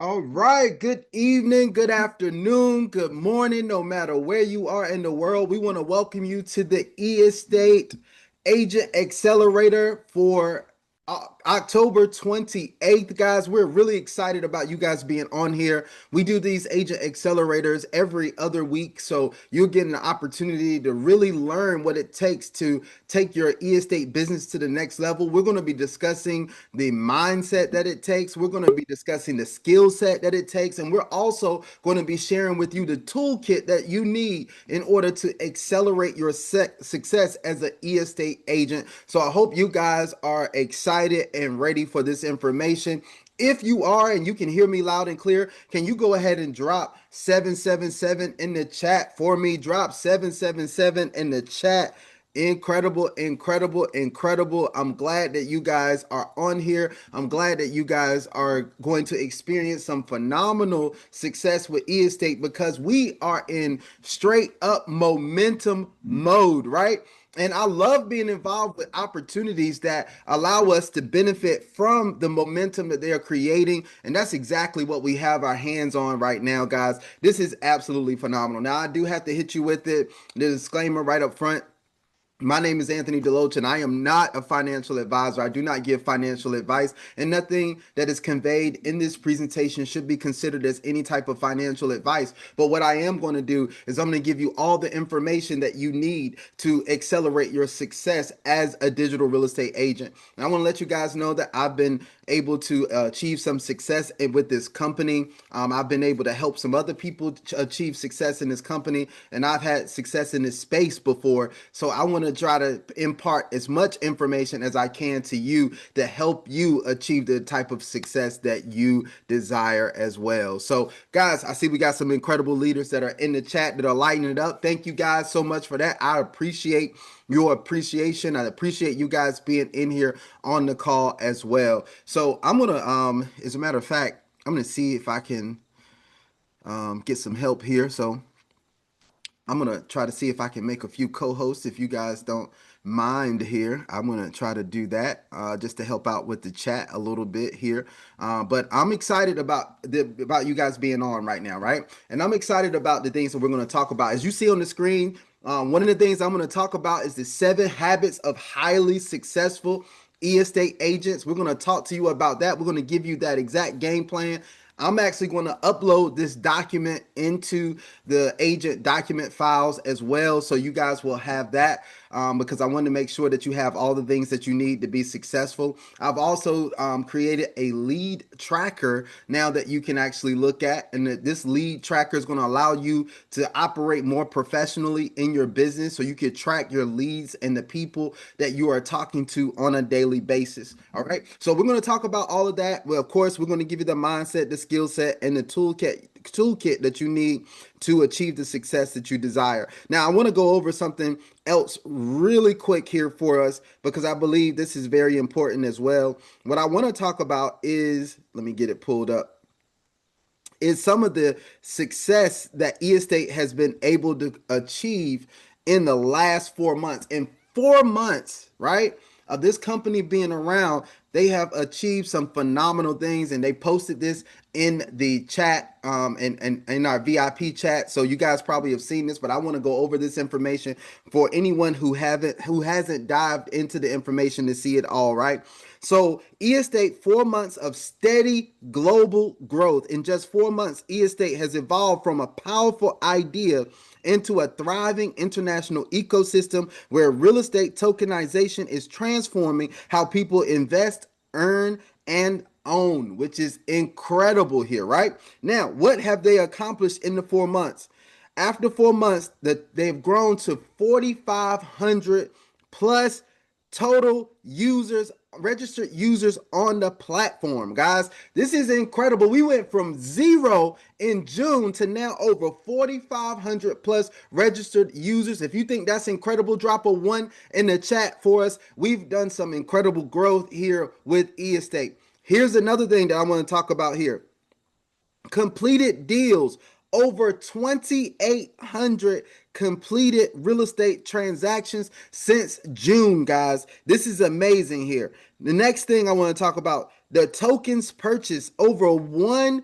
All right. Good evening, good afternoon, good morning, no matter where you are in the world. We want to welcome you to the E-Estate Agent Accelerator for October 28th, guys. We're really excited about you guys being on here. We do these agent accelerators every other week, so you'll get an opportunity to really learn what it takes to take your e-estate business to the next level. We're going to be discussing the mindset that it takes. We're going to be discussing the skill set that it takes, and we're also going to be sharing with you the toolkit that you need in order to accelerate your success as an e-estate agent. So I hope you guys are excited and ready for this information. If you are and you can hear me loud and clear, can you go ahead and drop 777 in the chat for me? Drop 777 in the chat. Incredible, incredible, incredible. I'm glad that you guys are on here. I'm glad that you guys are going to experience some phenomenal success with e-estate because we are in straight up momentum mode, right? And I love being involved with opportunities that allow us to benefit from the momentum that they are creating. And that's exactly what we have our hands on right now, guys. This is absolutely phenomenal. Now, I do have to hit you with it, the disclaimer right up front. My name is Anthony Deloach, and I am not a financial advisor. I do not give financial advice, and nothing that is conveyed in this presentation should be considered as any type of financial advice. But what I am going to do is I'm going to give you all the information that you need to accelerate your success as a digital real estate agent. And I want to let you guys know that I've been able to achieve some success with this company. I've been able to help some other people achieve success in this company, and I've had success in this space before. So I want to try to impart as much information as I can to you to help you achieve the type of success that you desire as well. So, guys, I see we got some incredible leaders that are in the chat that are lighting it up. Thank you guys so much for that. I appreciate your appreciation. I appreciate you guys being in here on the call as well. So I'm gonna as a matter of fact, I'm gonna see if I can get some help here. So I'm gonna try to see if I can make a few co-hosts if you guys don't mind here. I'm gonna try to do that just to help out with the chat a little bit here. But I'm excited about you guys being on right now, right? And I'm excited about the things that we're gonna talk about. As you see on the screen, one of the things I'm gonna talk about is the 7 habits of highly successful e-estate agents. We're gonna talk to you about that. We're gonna give you that exact game plan. I'm actually going to upload this document into the agent document files as well. So you guys will have that because I want to make sure that you have all the things that you need to be successful. I've also created a lead tracker now that you can actually look at. And this lead tracker is going to allow you to operate more professionally in your business so you can track your leads and the people that you are talking to on a daily basis. All right. So we're going to talk about all of that. Well, of course, we're going to give you the mindset, the skill set, and the toolkit that you need to achieve the success that you desire. Now, I want to go over something else really quick here for us because I believe this is very important as well. What I want to talk about is, let me get it pulled up, is some of the success that e-estate has been able to achieve in the last 4 months. In 4 months, right, of this company being around, they have achieved some phenomenal things, and they posted this in the chat and in our VIP chat. So you guys probably have seen this, but I want to go over this information for anyone who hasn't dived into the information to see it all, right? So e-estate, 4 months of steady global growth. In just 4 months, e-estate has evolved from a powerful idea into a thriving international ecosystem where real estate tokenization is transforming how people invest, earn, and own, which is incredible here, right? Now, what have they accomplished in the 4 months? After 4 months, they've grown to 4,500 plus total users, registered users on the platform, guys. This is incredible. We went from zero in June to now over 4,500 plus registered users. If you think that's incredible, drop a 1 in the chat for us. We've done some incredible growth here with e-estate. Here's another thing that I want to talk about here. Completed deals, over 2,800 completed real estate transactions since June, guys. This is amazing here. The next thing I want to talk about, the tokens purchased, over 1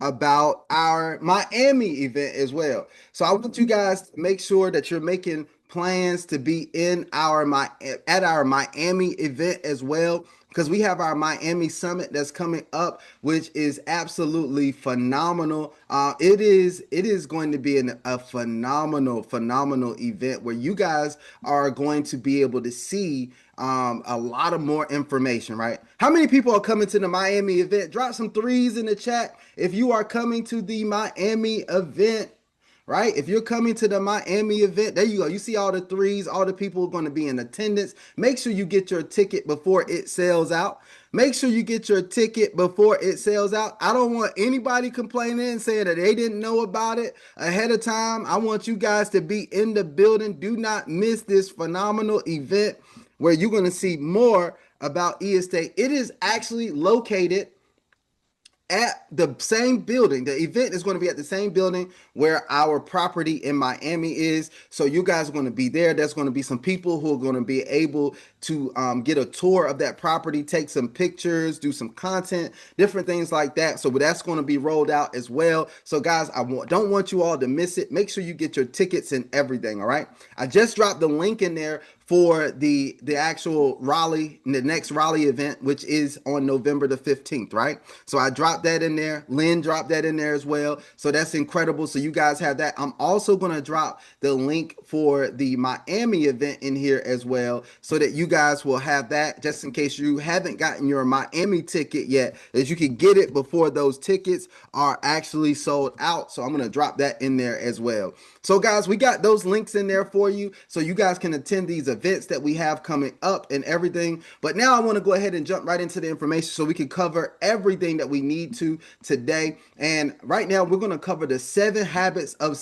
about our Miami event as well. So I want you guys to make sure that you're making plans to be in at our Miami event as well, because we have our Miami summit that's coming up, which is absolutely phenomenal. It is going to be a phenomenal event where you guys are going to be able to see a lot of more information, right? How many people are coming to the Miami event? Drop some threes in the chat if you are coming to the Miami event, right? If you're coming to the Miami event, there you go. You see all the threes, all the people are going to be in attendance. Make sure you get your ticket before it sells out. Make sure you get your ticket before it sells out. I don't want anybody complaining and saying that they didn't know about it ahead of time. I want you guys to be in the building. Do not miss this phenomenal event where you're going to see more about e-estate. It is actually located at the same building. The event is going to be at the same building where our property in Miami is. So you guys are going to be there. There's going to be some people who are going to be able to get a tour of that property, take some pictures, do some content, different things like that. So that's going to be rolled out as well. So guys, don't want you all to miss it. Make sure you get your tickets and everything. All right. I just dropped the link in there for the actual Raleigh, the next Raleigh event, which is on November the 15th, right? So I dropped that in there. Lynn dropped that in there as well. So that's incredible. So you guys have that. I'm also going to drop the link for the Miami event in here as well, so that you guys will have that just in case you haven't gotten your Miami ticket yet, that you can get it before those tickets are actually sold out. So I'm going to drop that in there as well. So guys, we got those links in there for you so you guys can attend these events that we have coming up and everything. But now I want to go ahead and jump right into the information so we can cover everything that we need to today. And right now we're going to cover the 7 habits of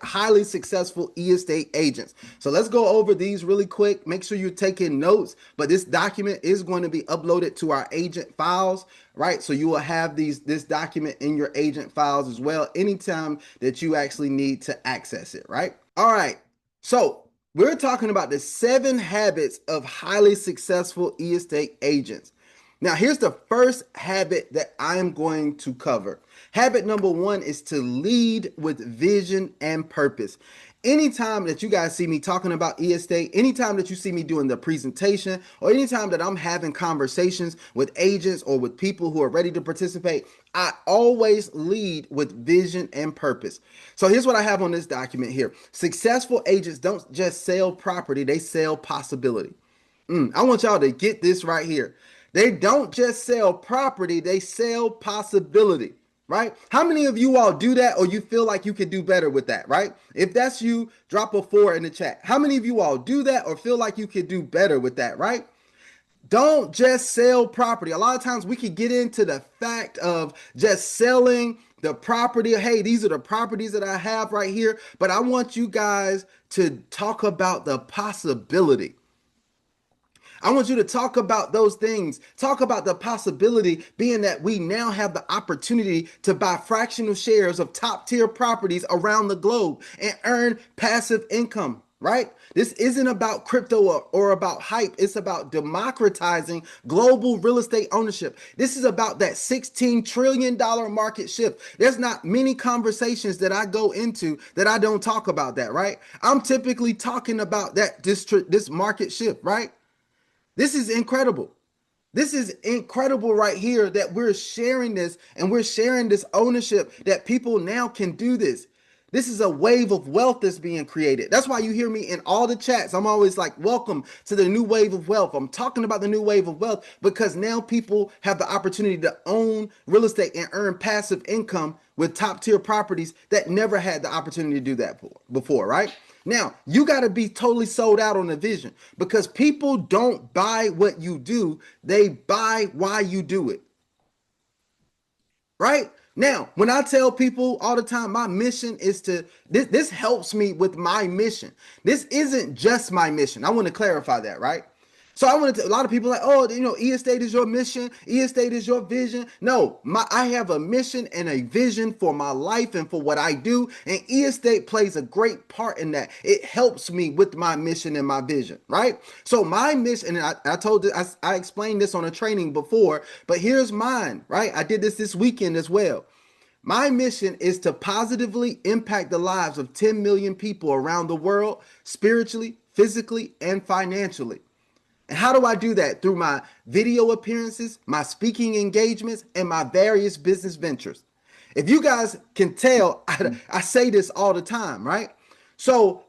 highly successful e-estate agents. So let's go over these really quick. Make sure you're taking notes, but this document is going to be uploaded to our agent files, right? So you will have this document in your agent files as well anytime that you actually need to access it, right? All right. So we're talking about the 7 habits of highly successful e-estate agents. Now, here's the first habit that I am going to cover. Habit number 1 is to lead with vision and purpose. Anytime that you guys see me talking about e-estate, anytime that you see me doing the presentation, or anytime that I'm having conversations with agents or with people who are ready to participate, I always lead with vision and purpose. So here's what I have on this document here. Successful agents don't just sell property, they sell possibility. I want y'all to get this right here. They don't just sell property, they sell possibility, right? How many of you all do that, or you feel like you could do better with that, right? If that's you, drop a 4 in the chat. How many of you all do that or feel like you could do better with that, right? Don't just sell property. A lot of times we can get into the fact of just selling the property. Hey, these are the properties that I have right here. But I want you guys to talk about the possibility. I want you to talk about those things. Talk about the possibility being that we now have the opportunity to buy fractional shares of top tier properties around the globe and earn passive income, right? This isn't about crypto or about hype. It's about democratizing global real estate ownership. This is about that $16 trillion market shift. There's not many conversations that I go into that I don't talk about that, right? I'm typically talking about this market shift, right? This is incredible. This is incredible right here that we're sharing this and we're sharing this ownership that people now can do this. This is a wave of wealth that's being created. That's why you hear me in all the chats. I'm always like, welcome to the new wave of wealth. I'm talking about the new wave of wealth because now people have the opportunity to own real estate and earn passive income with top tier properties that never had the opportunity to do that before, right? Now, you got to be totally sold out on the vision because people don't buy what you do, they buy why you do it. Right? Now, when I tell people all the time, my mission is this helps me with my mission. This isn't just my mission. I want to clarify that, right? So a lot of people are like, oh, e-estate is your mission, e-estate is your vision. No, I have a mission and a vision for my life and for what I do, and e-estate plays a great part in that. It helps me with my mission and my vision, right? So my mission, and I explained this on a training before, but here's mine, right? I did this weekend as well. My mission is to positively impact the lives of 10 million people around the world, spiritually, physically, and financially. And how do I do that? Through my video appearances, my speaking engagements, and my various business ventures. If you guys can tell, I say this all the time, right? So,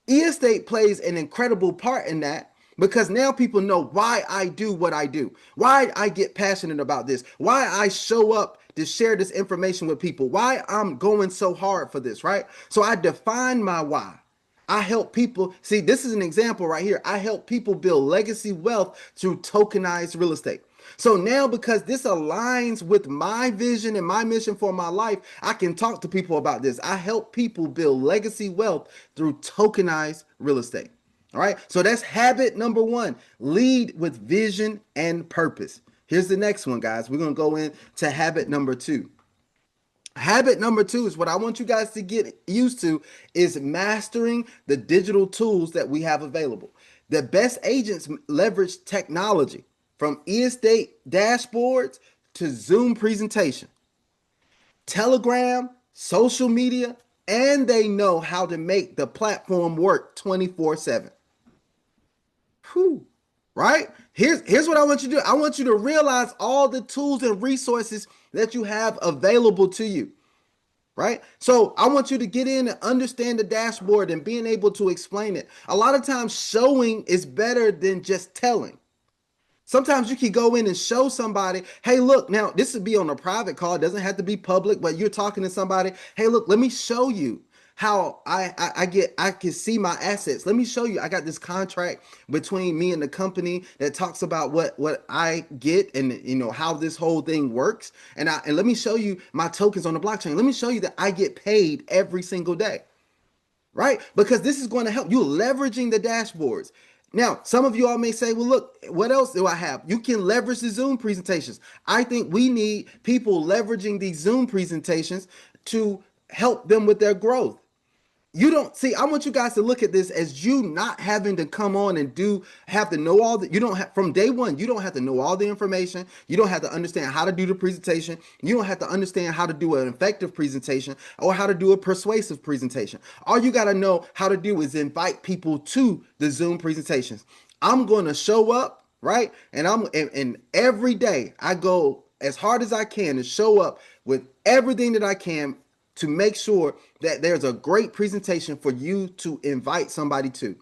estate plays an incredible part in that because now people know why I do what I do, why I get passionate about this, why I show up to share this information with people, why I'm going so hard for this, right? So, I define my why. I help people. See, this is an example right here. I help people build legacy wealth through tokenized real estate. So now, because this aligns with my vision and my mission for my life, I can talk to people about this. I help people build legacy wealth through tokenized real estate. All right. So that's habit number one, lead with vision and purpose. Here's the next one, guys. We're going to go into habit number two. Habit number two is what I want you guys to get used to is mastering the digital tools that we have available. The best agents leverage technology from estate dashboards to Zoom presentation, Telegram, social media, and they know how to make the platform work 24/7. Whew. Right? Here's what I want you to do. I want you to realize all the tools and resources that you have available to you. Right? So I want you to get in and understand the dashboard and being able to explain it. A lot of times showing is better than just telling. Sometimes you can go in and show somebody, hey, look, now this would be on a private call. It doesn't have to be public, but you're talking to somebody. Hey, look, let me show you how I can see my assets. Let me show you. I got this contract between me and the company that talks about what I get and how this whole thing works. And let me show you my tokens on the blockchain. Let me show you that I get paid every single day. Right? Because this is going to help you leveraging the dashboards. Now, some of you all may say, well, look, what else do I have? You can leverage the Zoom presentations. I think we need people leveraging these Zoom presentations to help them with their growth. You don't see, I want you guys to look at this as you not having to come on and have to know all the, you don't have, from day one, you don't have to know all the information. You don't have to understand how to do the presentation. You don't have to understand how to do an effective presentation or how to do a persuasive presentation. All you got to know how to do is invite people to the Zoom presentations. I'm going to show up, right? And every day I go as hard as I can to show up with everything that I can to make sure that there's a great presentation for you to invite somebody to,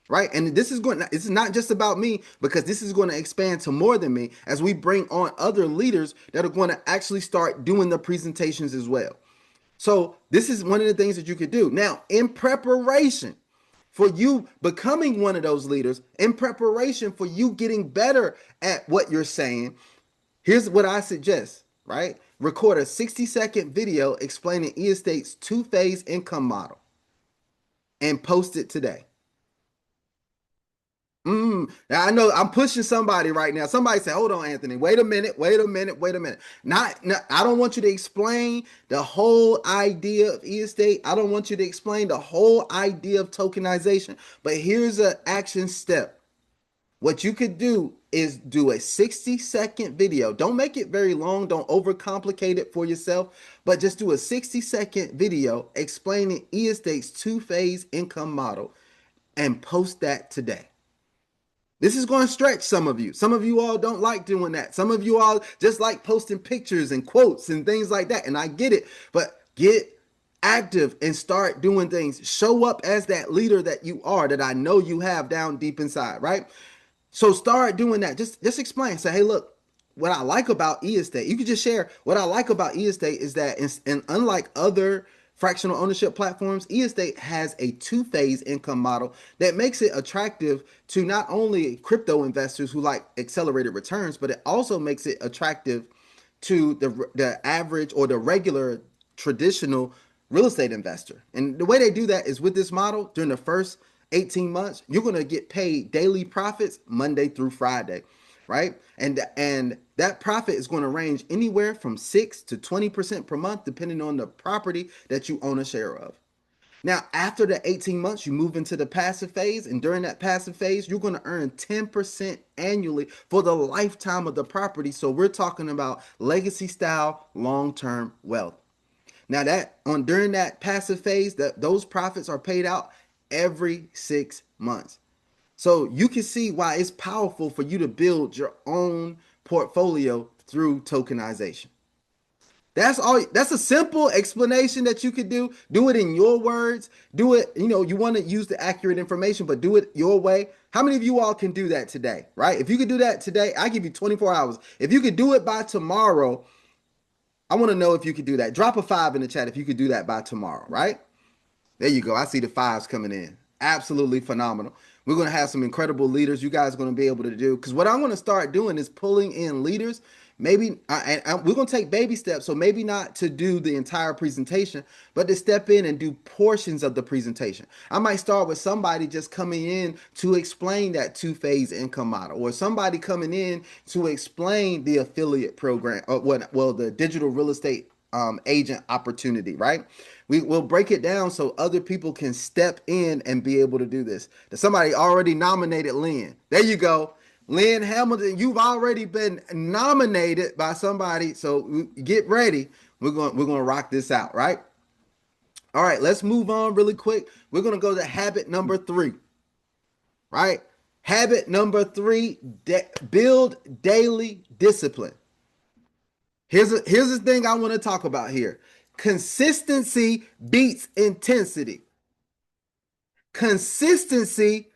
right? And this is not just about me, because this is going to expand to more than me as we bring on other leaders that are going to actually start doing the presentations as well. So this is one of the things that you could do. Now, in preparation for you becoming one of those leaders, in preparation for you getting better at what you're saying, here's what I suggest, right? Record a 60-second video explaining eState's two-phase income model and post it today. Now I know I'm pushing somebody right now. Somebody say, hold on, Anthony, wait a minute. I don't want you to explain the whole idea of estate. I don't want you to explain the whole idea of tokenization, but here's an action step. What you could do is do a 60-second video. Don't make it very long. Don't overcomplicate it for yourself, but just do a 60-second video explaining eState's two-phase income model and post that today. This is going to stretch some of you. Some of you all don't like doing that. Some of you all just like posting pictures and quotes and things like that. And I get it, but get active and start doing things. Show up as that leader that you are, that I know you have down deep inside, right? So start doing that. Just explain. Say, hey, look, what I like about eState, you can just share what I like about eState is that, and unlike other fractional ownership platforms, eState has a two-phase income model that makes it attractive to not only crypto investors who like accelerated returns, but it also makes it attractive to the average or the regular traditional real estate investor. And the way they do that is with this model during the first 18 months, you're going to get paid daily profits Monday through Friday, right? And that profit is going to range anywhere from 6 to 20% per month, depending on the property that you own a share of. Now, after the 18 months, you move into the passive phase. And during that passive phase, you're going to earn 10% annually for the lifetime of the property. So we're talking about legacy style, long-term wealth. Now that on during that passive phase, that those profits are paid out every 6 months. So you can see why it's powerful for you to build your own portfolio through tokenization. That's all. That's a simple explanation that you could do. Do it in your words. Do it, you want to use the accurate information, but do it your way. How many of you all can do that today, right? If you could do that today, I give you 24 hours. If you could do it by tomorrow, I want to know if you could do that. Drop a 5 in the chat if you could do that by tomorrow, right? There you go. I see the fives coming in. Absolutely phenomenal. We're going to have some incredible leaders you guys are going to be able to do. Because what I'm going to start doing is pulling in leaders. Maybe we're going to take baby steps. So maybe not to do the entire presentation, but to step in and do portions of the presentation. I might start with somebody just coming in to explain that two-phase income model, or somebody coming in to explain the affiliate program, or the digital real estate agent opportunity, right? We will break it down so other people can step in and be able to do this. There's somebody already nominated Lynn. There you go. Lynn Hamilton, you've already been nominated by somebody. So get ready. We're going to rock this out, right? All right, let's move on really quick. We're going to go to habit number 3. Right? Habit number 3, build daily discipline. Here's the thing I want to talk about here. Consistency beats intensity. Consistency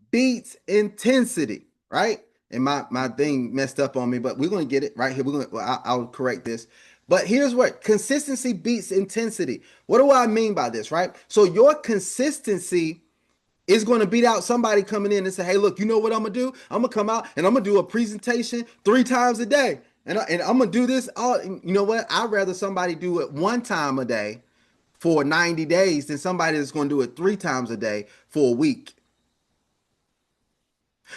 beats intensity, right? And my thing messed up on me, but we're going to get it right here. I'll correct this. But here's what consistency beats intensity. What do I mean by this, right? So your consistency is going to beat out somebody coming in and say, hey, look, you know what I'm going to do? I'm going to come out and I'm going to do a presentation 3 times a day. And I'm going to do this all. You know what? I'd rather somebody do it 1 time a day for 90 days than somebody that's going to do it 3 times a day for a week.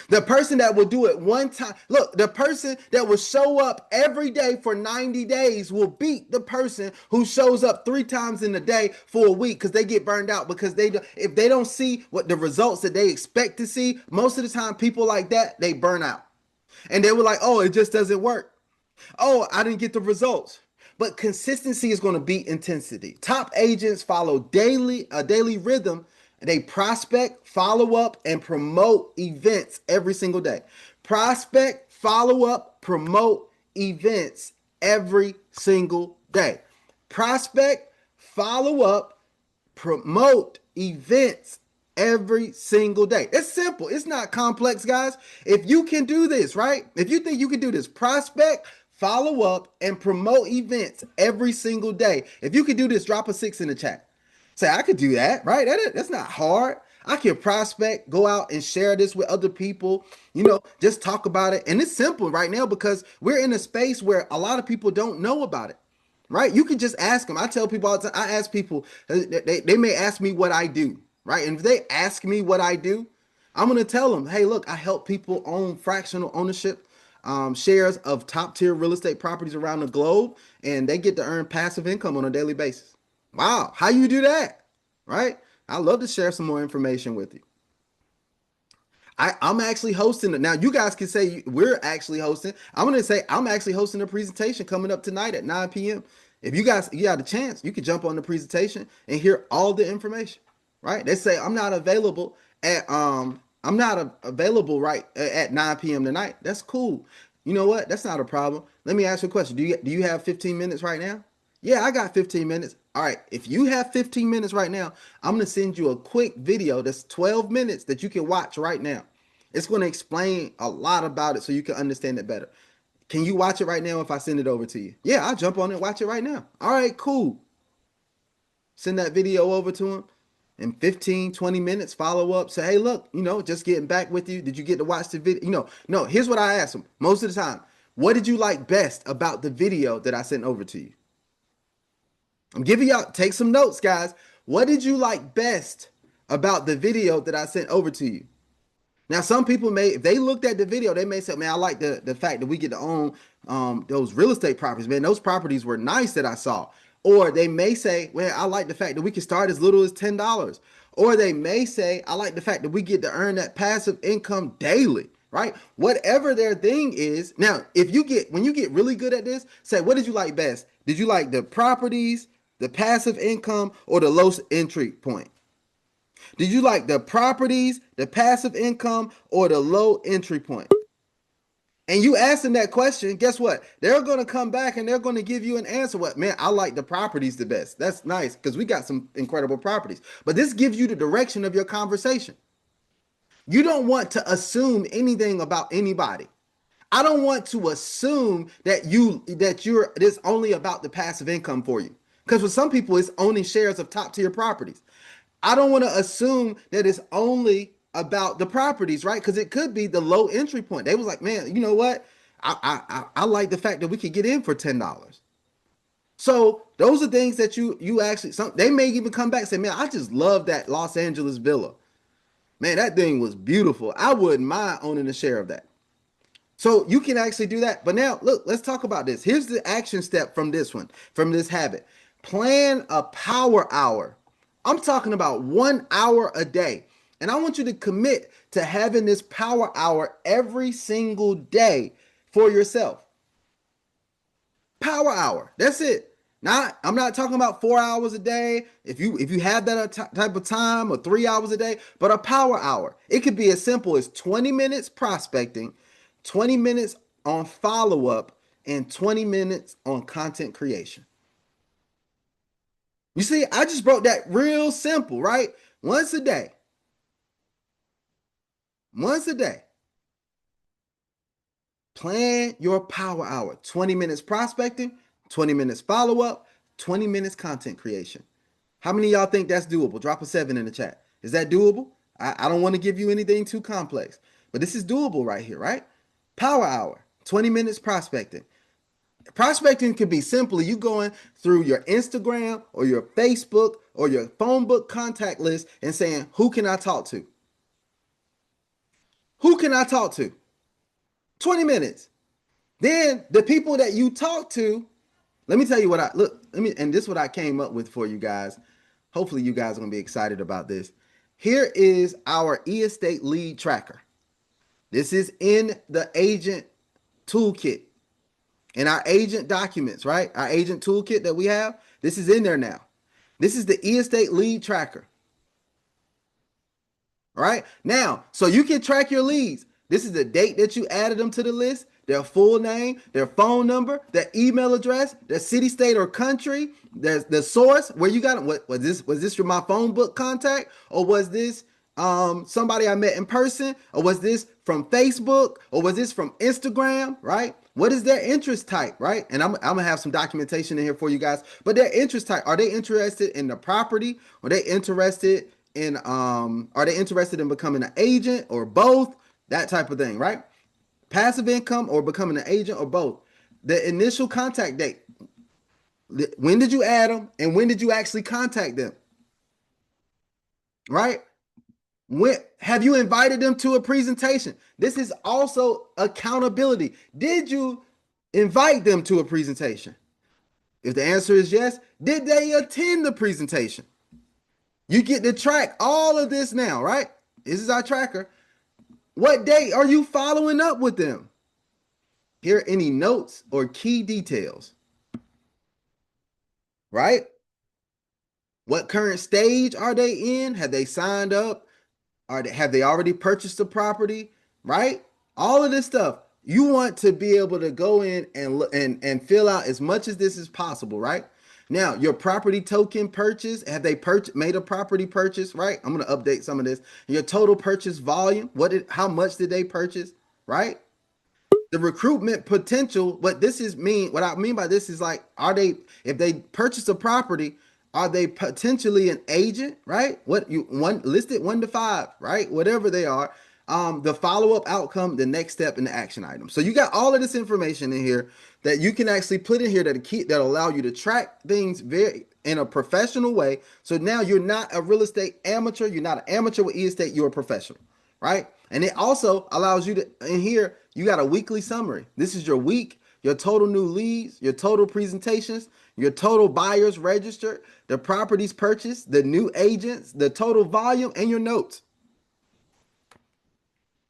The person that will do it 1 time, look, the person that will show up every day for 90 days will beat the person who shows up 3 times in a day for a week, because they get burned out, because if they don't see what the results that they expect to see, most of the time people like that, they burn out. And they were like, oh, it just doesn't work. Oh, I didn't get the results. But consistency is going to beat intensity. Top agents follow a daily rhythm. They prospect, follow up, and promote events every single day. Prospect, follow up, promote events every single day. Prospect, follow up, promote events every single day. It's simple. It's not complex, guys. If you can do this, right? If you think you can do this, prospect, follow up, and promote events every single day. If you can do this, drop a 6 in the chat. Say, I could do that, right? That's not hard. I can prospect, go out and share this with other people, just talk about it. And it's simple right now because we're in a space where a lot of people don't know about it, right? You can just ask them. I tell people all the time, I ask people, they may ask me what I do, right? And if they ask me what I do, I'm going to tell them, hey, look, I help people own fractional ownership shares of top tier real estate properties around the globe, and they get to earn passive income on a daily basis. Wow, how you do that, right? I'd love to share some more information with you. I'm actually hosting it. Now, you guys can say we're actually hosting. I'm going to say I'm actually hosting a presentation coming up tonight at 9 p.m. If you got a chance, you can jump on the presentation and hear all the information, right? They say I'm not available right at 9 p.m. tonight. That's cool. You know what? That's not a problem. Let me ask you a question. Do you have 15 minutes right now? Yeah, I got 15 minutes. All right, if you have 15 minutes right now, I'm going to send you a quick video that's 12 minutes that you can watch right now. It's going to explain a lot about it so you can understand it better. Can you watch it right now if I send it over to you? Yeah, I'll jump on it and watch it right now. All right, cool. Send that video over to him in 15, 20 minutes, follow up, say, hey, look, just getting back with you. Did you get to watch the video? No, here's what I ask them most of the time. What did you like best about the video that I sent over to you? I'm giving y'all, take some notes, guys. What did you like best about the video that I sent over to you? Now, some people if they looked at the video, they may say, man, I like the fact that we get to own those real estate properties. Man, those properties were nice that I saw. Or they may say, well, I like the fact that we can start as little as $10. Or they may say, I like the fact that we get to earn that passive income daily, right? Whatever their thing is. Now, when you get really good at this, say, what did you like best? Did you like the properties? the passive income, or the low entry point? Do you like the properties, the passive income, or the low entry point? And you ask them that question, guess what? They're going to come back and they're going to give you an answer. What, man, I like the properties the best. That's nice because we got some incredible properties. But this gives you the direction of your conversation. You don't want to assume anything about anybody. I don't want to assume that you're this only about the passive income for you. Because for some people, it's owning shares of top tier properties. I don't want to assume that it's only about the properties, right? Because it could be the low entry point. They was like, man, you know what? I like the fact that we could get in for $10. So those are things that you actually they may even come back and say, man, I just love that Los Angeles villa. Man, that thing was beautiful. I wouldn't mind owning a share of that. So you can actually do that. But now, look, let's talk about this. Here's the action step from this one, from this habit. Plan a power hour. I'm talking about 1 hour a day. And I want you to commit to having this power hour every single day for yourself. Power hour. That's it. I'm not talking about 4 hours a day. If you have that type of time or 3 hours a day, but a power hour. It could be as simple as 20 minutes prospecting, 20 minutes on follow up, and 20 minutes on content creation. You see, I just broke that real simple, right? Once a day. Once a day. Plan your power hour. 20 minutes prospecting, 20 minutes follow up, 20 minutes content creation. How many of y'all think that's doable? Drop a 7 in the chat. Is that doable? I don't want to give you anything too complex, but this is doable right here, right? Power hour, 20 minutes prospecting. Prospecting could be simply you going through your Instagram or your Facebook or your phone book contact list and saying, who can I talk to? Who can I talk to? 20 minutes. Then the people that you talk to, let me tell you what and this is what I came up with for you guys. Hopefully you guys are going to be excited about this. Here is our e-estate lead tracker. This is in the agent toolkit, in our agent documents, right? Our agent toolkit that we have, this is in there now. This is the e-estate lead tracker. All right. Now, so you can track your leads. This is the date that you added them to the list, their full name, their phone number, their email address, their city, state, or country, the source where you got them. What was this? Was this from my phone book contact, or was this somebody I met in person, or was this from Facebook, or was this from Instagram? Right? What is their interest type? Right? And I'm gonna have some documentation in here for you guys. But their interest type, are they interested in the property? Are they interested in are they interested in becoming an agent or both? That type of thing, right? Passive income or becoming an agent or both. The initial contact date. When did you add them and when did you actually contact them? Right? When have you invited them to a presentation? This is also accountability. Did you invite them to a presentation? If the answer is yes, did they attend the presentation? You get to track all of this now, right? This is our tracker. What day are you following up with them? Here are any notes or key details, right? What current stage are they in? Have they signed up? Have they already purchased the property? Right? All of this stuff. You want to be able to go in and fill out as much as this is possible, right? Now, your property token purchase, have they made a property purchase, right? I'm going to update some of this. Your total purchase volume, how much did they purchase, right? The recruitment potential, what I mean by this is like, if they purchase a property, are they potentially an agent, right? Listed 1 to 5, right? Whatever they are. The follow-up outcome, the next step, and the action item. So you got all of this information in here that you can actually put in here that'll allow you to track things in a professional way. So now you're not a real estate amateur. You're not an amateur with e-estate. You're a professional, right? And it also allows you to, in here, you got a weekly summary. This is your week, your total new leads, your total presentations, your total buyers registered, the properties purchased, the new agents, the total volume, and your notes.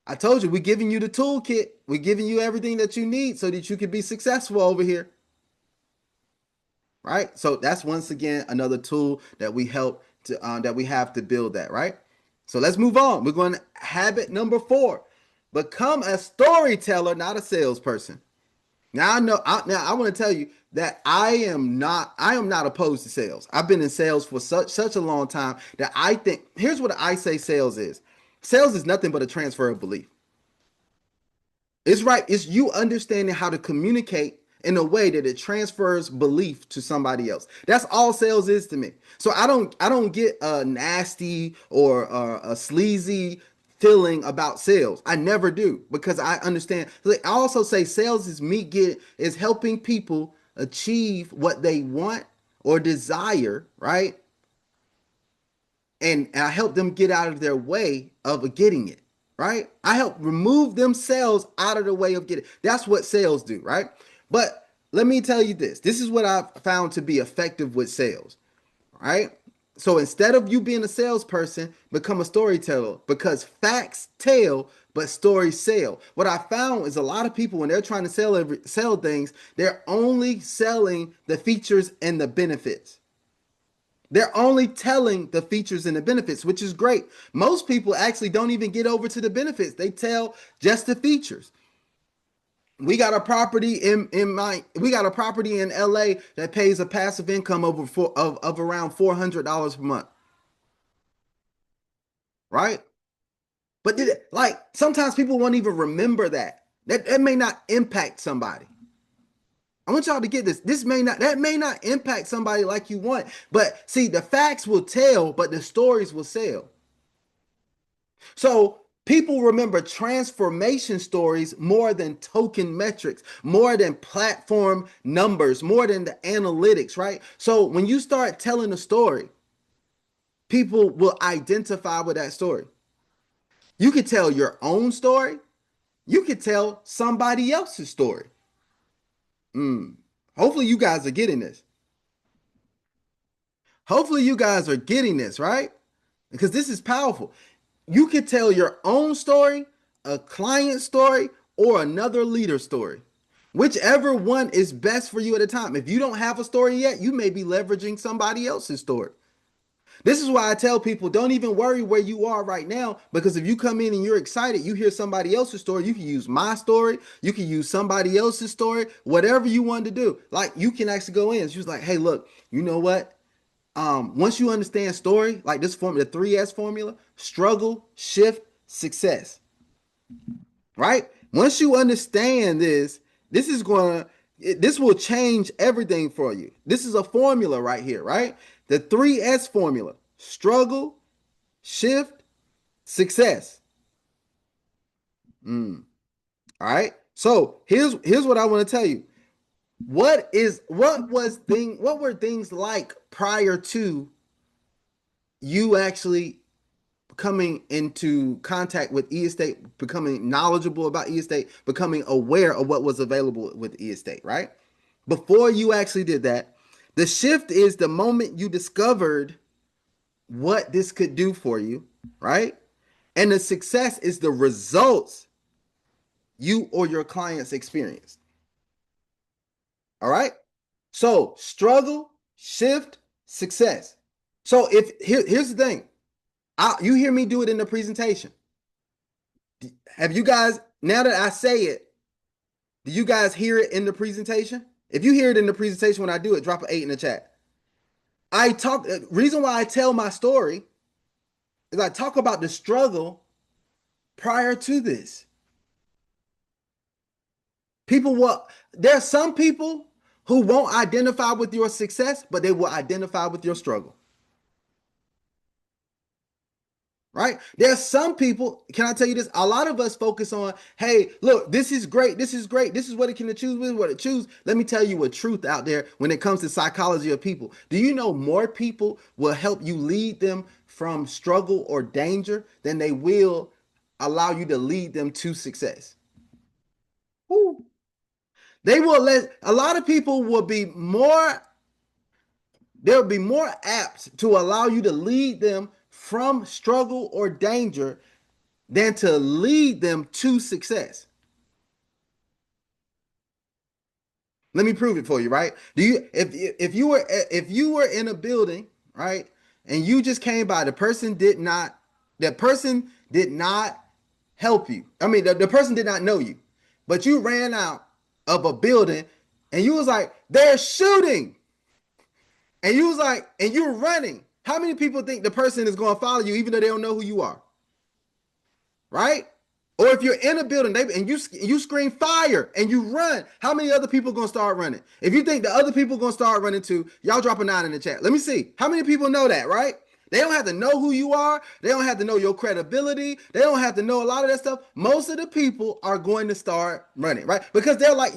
I told you, we're giving you the toolkit. We're giving you everything that you need so that you can be successful over here. right? So that's once again another tool that we help to that we have to build that, right? So let's move on. We're going to habit number 4. Become a storyteller, not a salesperson. Now I want to tell you that I am not opposed to sales. I've been in sales for such a long time that I think here's what I say sales is. Sales is nothing but a transfer of belief. It's right. It's you understanding how to communicate in a way that it transfers belief to somebody else. That's all sales is to me. So I don't get a nasty or a sleazy feeling about sales. I never do because I understand. Like, I also say sales is helping people achieve what they want or desire, right? And I help them get out of their way of getting it, right? I help remove themselves out of the way of getting it. That's what sales do, right? But let me tell you this. This is what I've found to be effective with sales, right? So instead of you being a salesperson, become a storyteller because facts tell, but stories sell. What I found is a lot of people when they're trying to sell things, they're only selling the features and the benefits. They're only telling the features and the benefits, which is great. Most people actually don't even get over to the benefits. They tell just the features. We got a property in LA that pays a passive income of around $400 per month, right? But like sometimes people won't even remember that. That may not impact somebody. I want y'all to get this. That may not impact somebody like you want. But see, the facts will tell, but the stories will sell. So people remember transformation stories more than token metrics, more than platform numbers, more than the analytics, right? So when you start telling a story, people will identify with that story. You could tell your own story, you could tell somebody else's story. Hopefully, you guys are getting this. Hopefully, you guys are getting this, right? Because this is powerful. You could tell your own story, a client story, or another leader story. Whichever one is best for you at a time. If you don't have a story yet, you may be leveraging somebody else's story. This is why I tell people don't even worry where you are right now because if you come in and you're excited, you hear somebody else's story, you can use my story, you can use somebody else's story, whatever you want to do. Like you can actually go in. She was like, "Hey, look, you know what? Once you understand story, like this formula, the 3S formula, struggle, shift, success, right? Once you understand this is going to, this will change everything for you. This is a formula right here, right? The 3S formula, struggle, shift, success. All right. So here's what I want to tell you. What were things like prior to you actually coming into contact with e-estate, becoming knowledgeable about e-estate, becoming aware of what was available with e-estate, right? Before you actually did that, the shift is the moment you discovered what this could do for you, right? And the success is the results you or your clients experienced. All right? So, struggle, shift, success. So, here's the thing. You hear me do it in the presentation. Have you guys, now that I say it, do you guys hear it in the presentation? If you hear it in the presentation when I do it, drop an 8 in the chat. Reason why I tell my story is I talk about the struggle prior to this. There are some people who won't identify with your success, but they will identify with your struggle. Right? There's some people, can I tell you this? A lot of us focus on, hey, look, this is great, this is great, this is what it can achieve, this is what it choose. Let me tell you a truth out there when it comes to psychology of people. Do you know more people will help you lead them from struggle or danger than they will allow you to lead them to success? Woo. They will let a lot of people will be more they'll be more apt to allow you to lead them from struggle or danger than to lead them to success. Let me prove it for you, right? Do you if you were in a building, right, and you just came by, the person did not help you. I mean, the person did not know you, but you ran out of a building and you was like, they're shooting. And you was like, and you're running. How many people think the person is going to follow you even though they don't know who you are? Right? Or if you're in a building and you scream fire and you run, how many other people gonna start running? If you think the other people gonna start running too, y'all drop a 9 in the chat. Let me see. How many people know that, right? They don't have to know who you are. They don't have to know your credibility. They don't have to know a lot of that stuff. Most of the people are going to start running, right? Because they're like,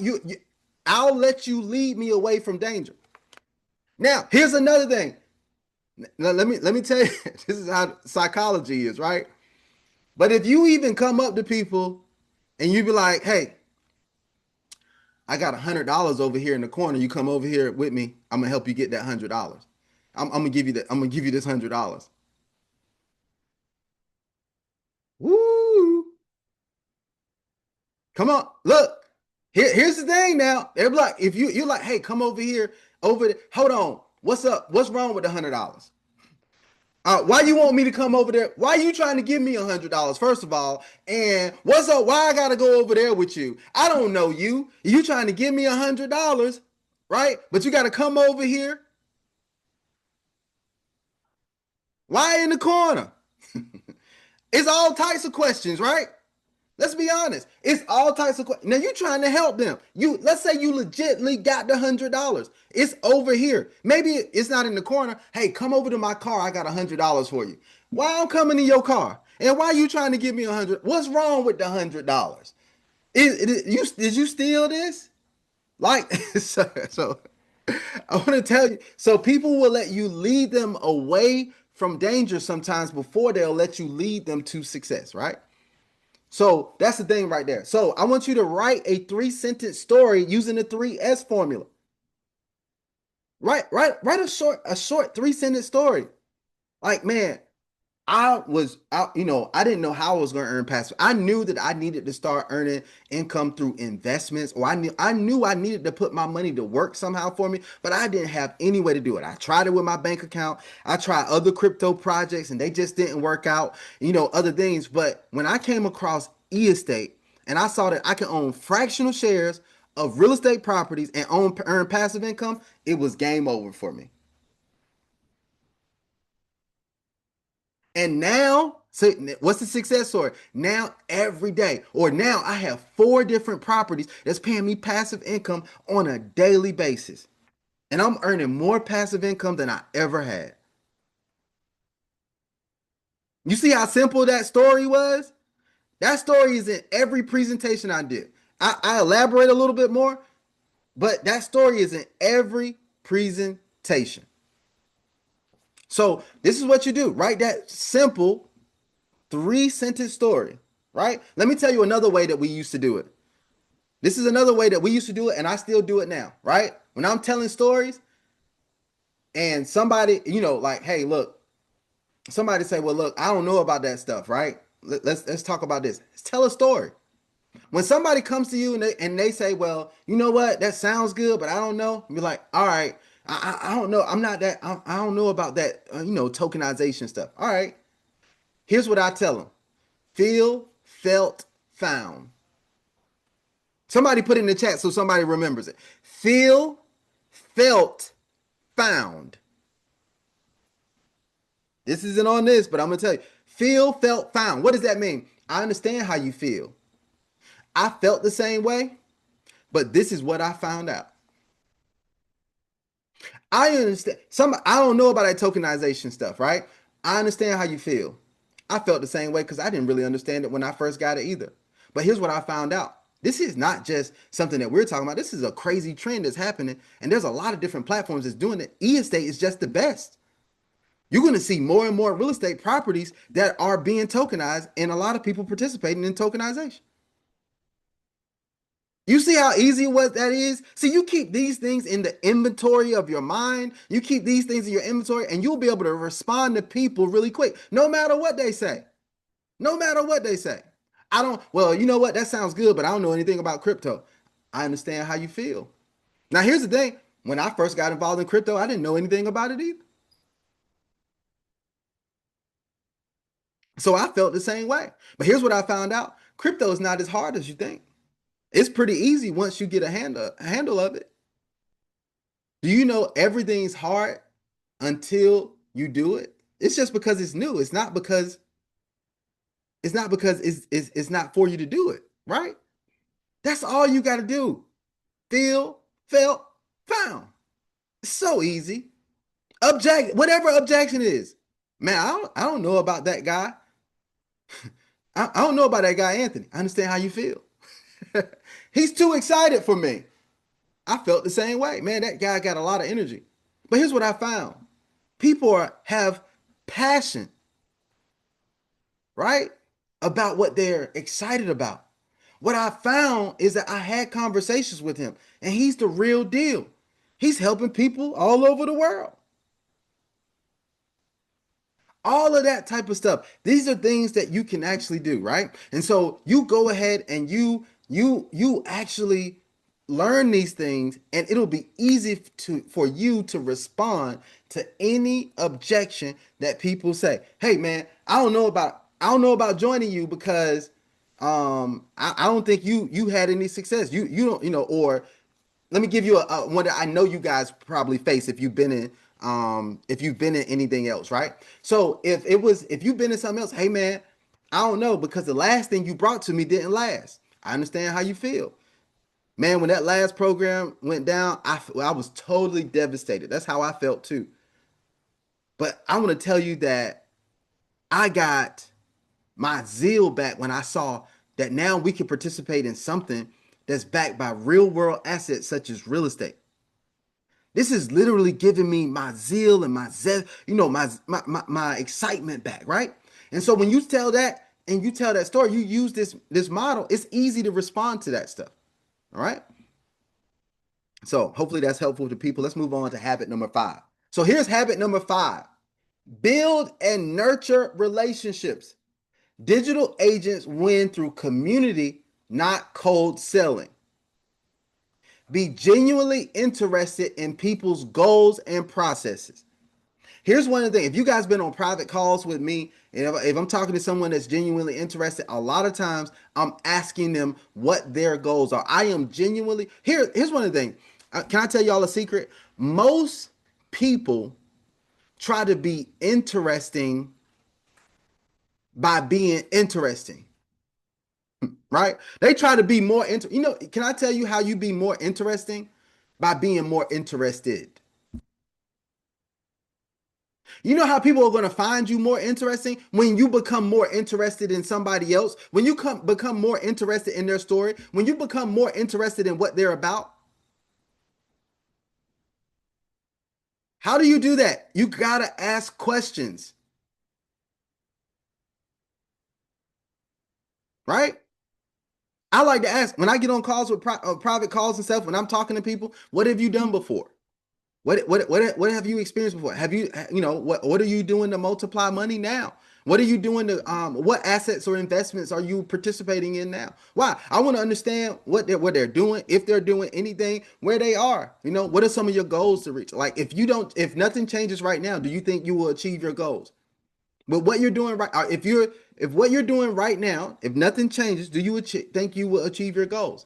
I'll let you lead me away from danger. Now, here's another thing. Now, let me tell you, this is how psychology is, right? But if you even come up to people and you be like, hey, I got $100 over here in the corner. You come over here with me. I'm gonna help you get that $100. I'm gonna give you that. I'm gonna give you this $100. Woo! Come on, look. Here's the thing. Now they're like, if you're like, hey, come over here, over there. Hold on. What's up? What's wrong with the $100? Why you want me to come over there? Why you trying to give me $100? First of all, and what's up? Why I gotta go over there with you? I don't know you. You trying to give me $100, right? But you gotta come over here. Why in the corner? It's all types of questions, right? Let's be honest. It's all types of questions. Now you trying to help them. Let's say you legitly got the $100. It's over here. Maybe it's not in the corner. Hey, come over to my car. I got $100 for you. Why I'm coming in your car? And why you trying to give me 100? What's wrong with the $100? Did you steal this? Like so I want to tell you. So people will let you lead them away from danger sometimes before they'll let you lead them to success, right? So that's the thing right there. So I want you to write a 3 sentence story using the 3S formula. Write a short 3 sentence story. Like, man, I didn't know how I was going to earn passive. I knew that I needed to start earning income through investments, or I knew I needed to put my money to work somehow for me, but I didn't have any way to do it. I tried it with my bank account. I tried other crypto projects and they just didn't work out, other things. But when I came across e-estate and I saw that I can own fractional shares of real estate properties and earn passive income, it was game over for me. And now, so what's the success story? Now, every day, or now I have 4 different properties that's paying me passive income on a daily basis. And I'm earning more passive income than I ever had. You see how simple that story was? That story is in every presentation I did. I elaborate a little bit more, but that story is in every presentation. So this is what you do. Write that simple 3 sentence story, right? Let me tell you another way that we used to do it. This is another way that we used to do it, and I still do it now, right? When I'm telling stories and somebody, like, hey, look, somebody say, well, look, I don't know about that stuff, right? Let's talk about this. Let's tell a story. When somebody comes to you and they say, well, you know what, that sounds good, but I don't know. Be like, all right, I don't know. I'm not that. I don't know about that. Tokenization stuff. All right. Here's what I tell them: feel, felt, found. Somebody put it in the chat so somebody remembers it. Feel, felt, found. This isn't on this, but I'm going to tell you. Feel, felt, found. What does that mean? I understand how you feel. I felt the same way, but this is what I found out. I understand. I don't know about that tokenization stuff, right? I understand how you feel. I felt the same way because I didn't really understand it when I first got it either. But here's what I found out. This is not just something that we're talking about. This is a crazy trend that's happening. And there's a lot of different platforms that's doing it. E-estate is just the best. You're going to see more and more real estate properties that are being tokenized and a lot of people participating in tokenization. You see how easy what that is? See, you keep these things in the inventory of your mind. You keep these things in your inventory and you'll be able to respond to people really quick, no matter what they say. No matter what they say. Well, you know what? That sounds good, but I don't know anything about crypto. I understand how you feel. Now, here's the thing. When I first got involved in crypto, I didn't know anything about it either. So I felt the same way. But here's what I found out. Crypto is not as hard as you think. It's pretty easy once you get a handle of it. Do you know everything's hard until you do it? It's just because it's new. It's not because it's not for you to do it, right? That's all you got to do. Feel, felt, found. It's so easy. Object, whatever objection is. Man, I don't know about that guy. I don't know about that guy, Anthony. I understand how you feel. He's too excited for me. I felt the same way. Man, that guy got a lot of energy. But here's what I found. Have passion, right? About what they're excited about. What I found is that I had conversations with him, and he's the real deal. He's helping people all over the world. All of that type of stuff. These are things that you can actually do, right? And so you go ahead and you actually learn these things, and it'll be easy for you to respond to any objection that people say. Hey man, I don't know about joining you because I don't think you had any success. You don't, or let me give you a one that I know you guys probably face if you've been in anything else, right? So if you've been in something else, hey man, I don't know because the last thing you brought to me didn't last. I understand how you feel. Man, when that last program went down, I was totally devastated. That's how I felt too. But I want to tell you that I got my zeal back when I saw that now we can participate in something that's backed by real world assets such as real estate. This is literally giving me my zeal and my zest, my excitement back, right? And so when you tell that and you tell that story, you use this model, it's easy to respond to that stuff. All right. So hopefully that's helpful to people. Let's move on to habit number 5. So here's habit number 5. Build and nurture relationships. Digital agents win through community, not cold selling. Be genuinely interested in people's goals and processes. Here's one of the things. If you guys been on private calls with me, and if I'm talking to someone that's genuinely interested, a lot of times I'm asking them what their goals are. I am genuinely Here's one of the things. Can I tell y'all a secret? Most people try to be interesting by being interesting, right? They try to be more can I tell you how you be more interesting? By being more interested. You know how people are going to find you more interesting when you become more interested in somebody else, when you become more interested in their story, when you become more interested in what they're about. How do you do that? You got to ask questions, right? I like to ask when I get on calls with private calls and stuff, when I'm talking to people, what have you done before? What have you experienced before? Have you what are you doing to multiply money now? What are you doing to what assets or investments are you participating in now? Why? I want to understand what they're doing, if they're doing anything, where they are. What are some of your goals to reach? Like if nothing changes right now, do you think you will achieve your goals? But what you're doing right, if what you're doing right now, if nothing changes, do you think you will achieve your goals?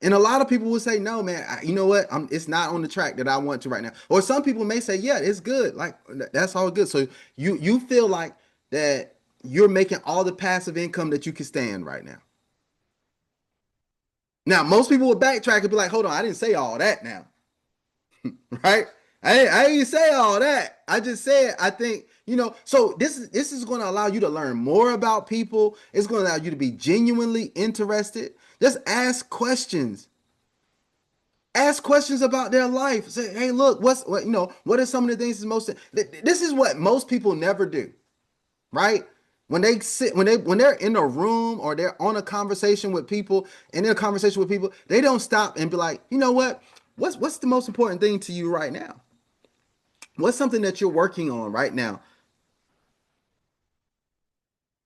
And a lot of people will say, no, man, you know what? It's not on the track that I want to right now. Or some people may say, yeah, it's good. Like that's all good. So you feel like that you're making all the passive income that you can stand right now. Now, most people will backtrack and be like, hold on, I didn't say all that now. Right? I didn't say all that. I just said I think, so this is going to allow you to learn more about people. It's going to allow you to be genuinely interested. Just ask questions. Ask questions about their life. Say, hey, look, what are some of the things that's most this is what most people never do, right? When they're in a room or they're on a conversation with people and in a conversation with people, they don't stop and be like, you know what? What's the most important thing to you right now? What's something that you're working on right now?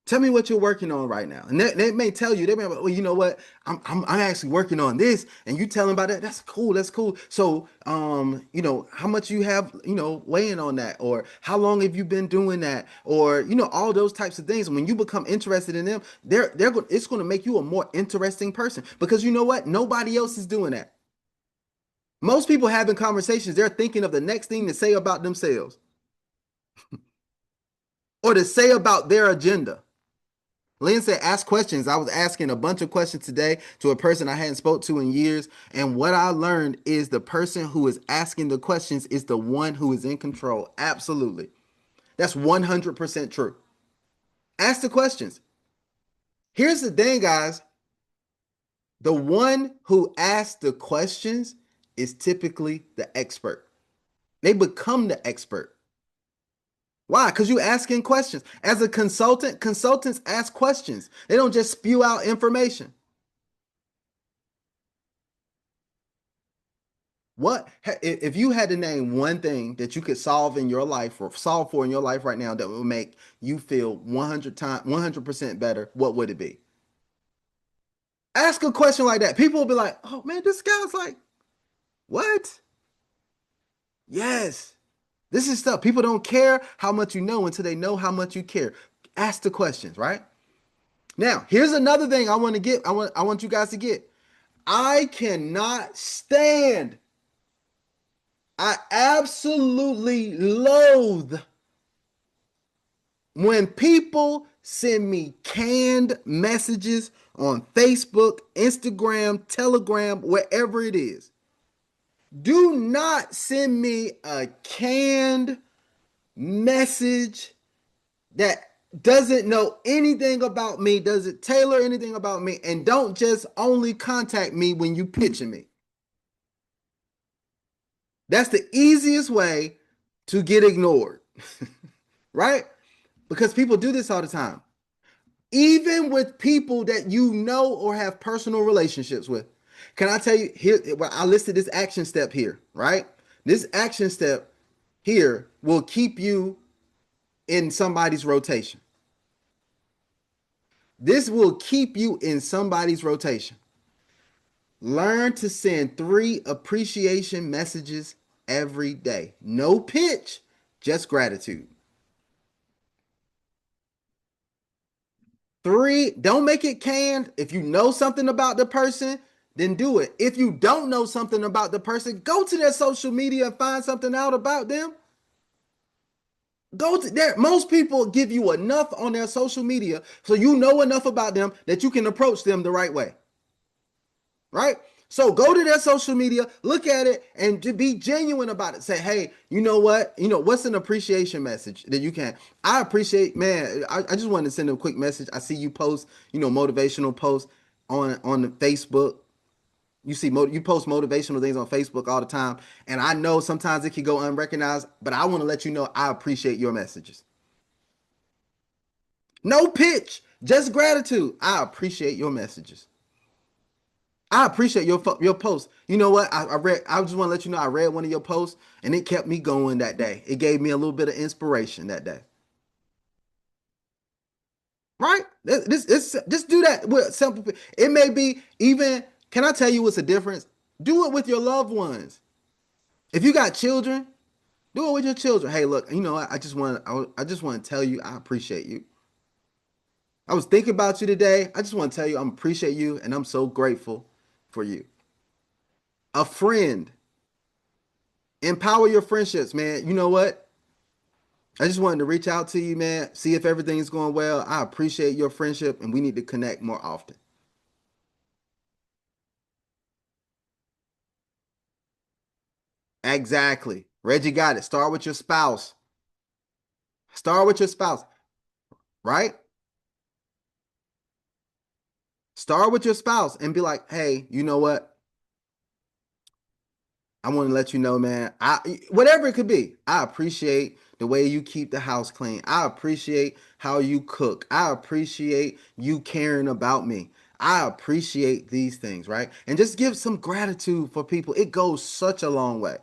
Tell me what you're working on right now. And they may tell you, they may be like, well, you know what? I'm actually working on this. And you tell them about that. That's cool. That's cool. So, how much you have, weighing on that, or how long have you been doing that? Or, all those types of things. And when you become interested in them, it's going to make you a more interesting person because you know what? Nobody else is doing that. Most people having conversations, they're thinking of the next thing to say about themselves or to say about their agenda. Lynn said, ask questions. I was asking a bunch of questions today to a person I hadn't spoke to in years. And what I learned is the person who is asking the questions is the one who is in control. Absolutely. That's 100% true. Ask the questions. Here's the thing, guys. The one who asks the questions is typically the expert. They become the expert. Why? Because you asking questions. As a consultant, consultants ask questions. They don't just spew out information. What if you had to name one thing that you could solve in your life or solve for in your life right now that would make you feel 100% better, what would it be? Ask a question like that. People will be like, "Oh man, this guy's like, what?" Yes. This is stuff. People don't care how much you know until they know how much you care. Ask the questions, right? Now, here's another thing I want to get. I want you guys to get. I cannot stand. I absolutely loathe when people send me canned messages on Facebook, Instagram, Telegram, wherever it is. Do not send me a canned message that doesn't know anything about me, doesn't tailor anything about me, and don't just only contact me when you pitching me. That's the easiest way to get ignored, right? Because people do this all the time. Even with people that you know or have personal relationships with. Can I tell you here? Well, I listed this action step here, right? This action step here will keep you in somebody's rotation. This will keep you in somebody's rotation. Learn to send 3 appreciation messages every day. No pitch, just gratitude. 3, don't make it canned. If you know something about the person, then do it. If you don't know something about the person, go to their social media and find something out about them. Go to there. Most people give you enough on their social media so you know enough about them that you can approach them the right way. Right? So go to their social media, look at it, and to be genuine about it. Say, hey, you know what? What's an appreciation message that you can? I appreciate, man. I just wanted to send a quick message. I see you post, motivational posts on the Facebook. You post motivational things on Facebook all the time, and I know sometimes it can go unrecognized, but I want to let you know I appreciate your messages. No pitch, just gratitude. I appreciate your messages. I appreciate your post. You know what? I read. I just want to let you know I read one of your posts, and it kept me going that day. It gave me a little bit of inspiration that day. Right? Just do that with simple. It may be even. Can I tell you what's the difference? Do it with your loved ones. If you got children, do it with your children. Hey, look. I just want to tell you I appreciate you. I was thinking about you today. I just want to tell you I appreciate you, and I'm so grateful for you. A friend. Empower your friendships, man. You know what? I just wanted to reach out to you, man. See if everything's going well. I appreciate your friendship and we need to connect more often. Exactly. Reggie got it. Start with your spouse. Start with your spouse, right? Start with your spouse and be like, hey, you know what? I want to let you know, man. Whatever it could be. I appreciate the way you keep the house clean. I appreciate how you cook. I appreciate you caring about me. I appreciate these things, right? And just give some gratitude for people. It goes such a long way.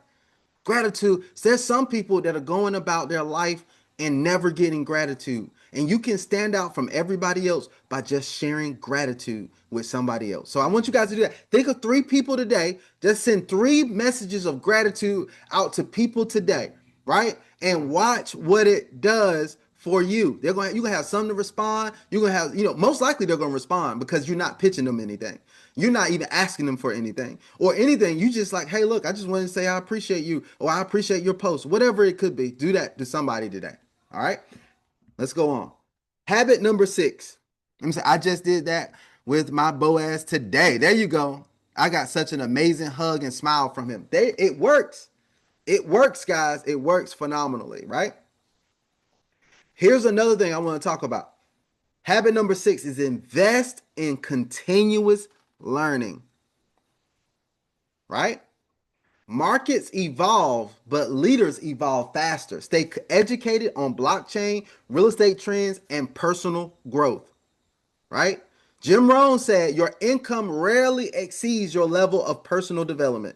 Gratitude. There's some people that are going about their life and never getting gratitude. And you can stand out from everybody else by just sharing gratitude with somebody else. So I want you guys to do that. Think of 3 people today. Just send 3 messages of gratitude out to people today, right? And watch what it does for you. You're gonna have something to respond. You're gonna have, most likely they're gonna respond because you're not pitching them anything. You're not even asking them for anything or anything. You just like, hey, look, I just wanted to say I appreciate you or I appreciate your post, whatever it could be. Do that to somebody today. All right, let's go on. Habit number 6. Let me say, I just did that with my Boaz today. There you go. I got such an amazing hug and smile from him. It works. It works, guys. It works phenomenally, right? Here's another thing I want to talk about. Habit number 6 is invest in continuous learning, right? Markets evolve, but leaders evolve faster. Stay educated on blockchain, real estate trends, and personal growth, right? Jim Rohn said your income rarely exceeds your level of personal development.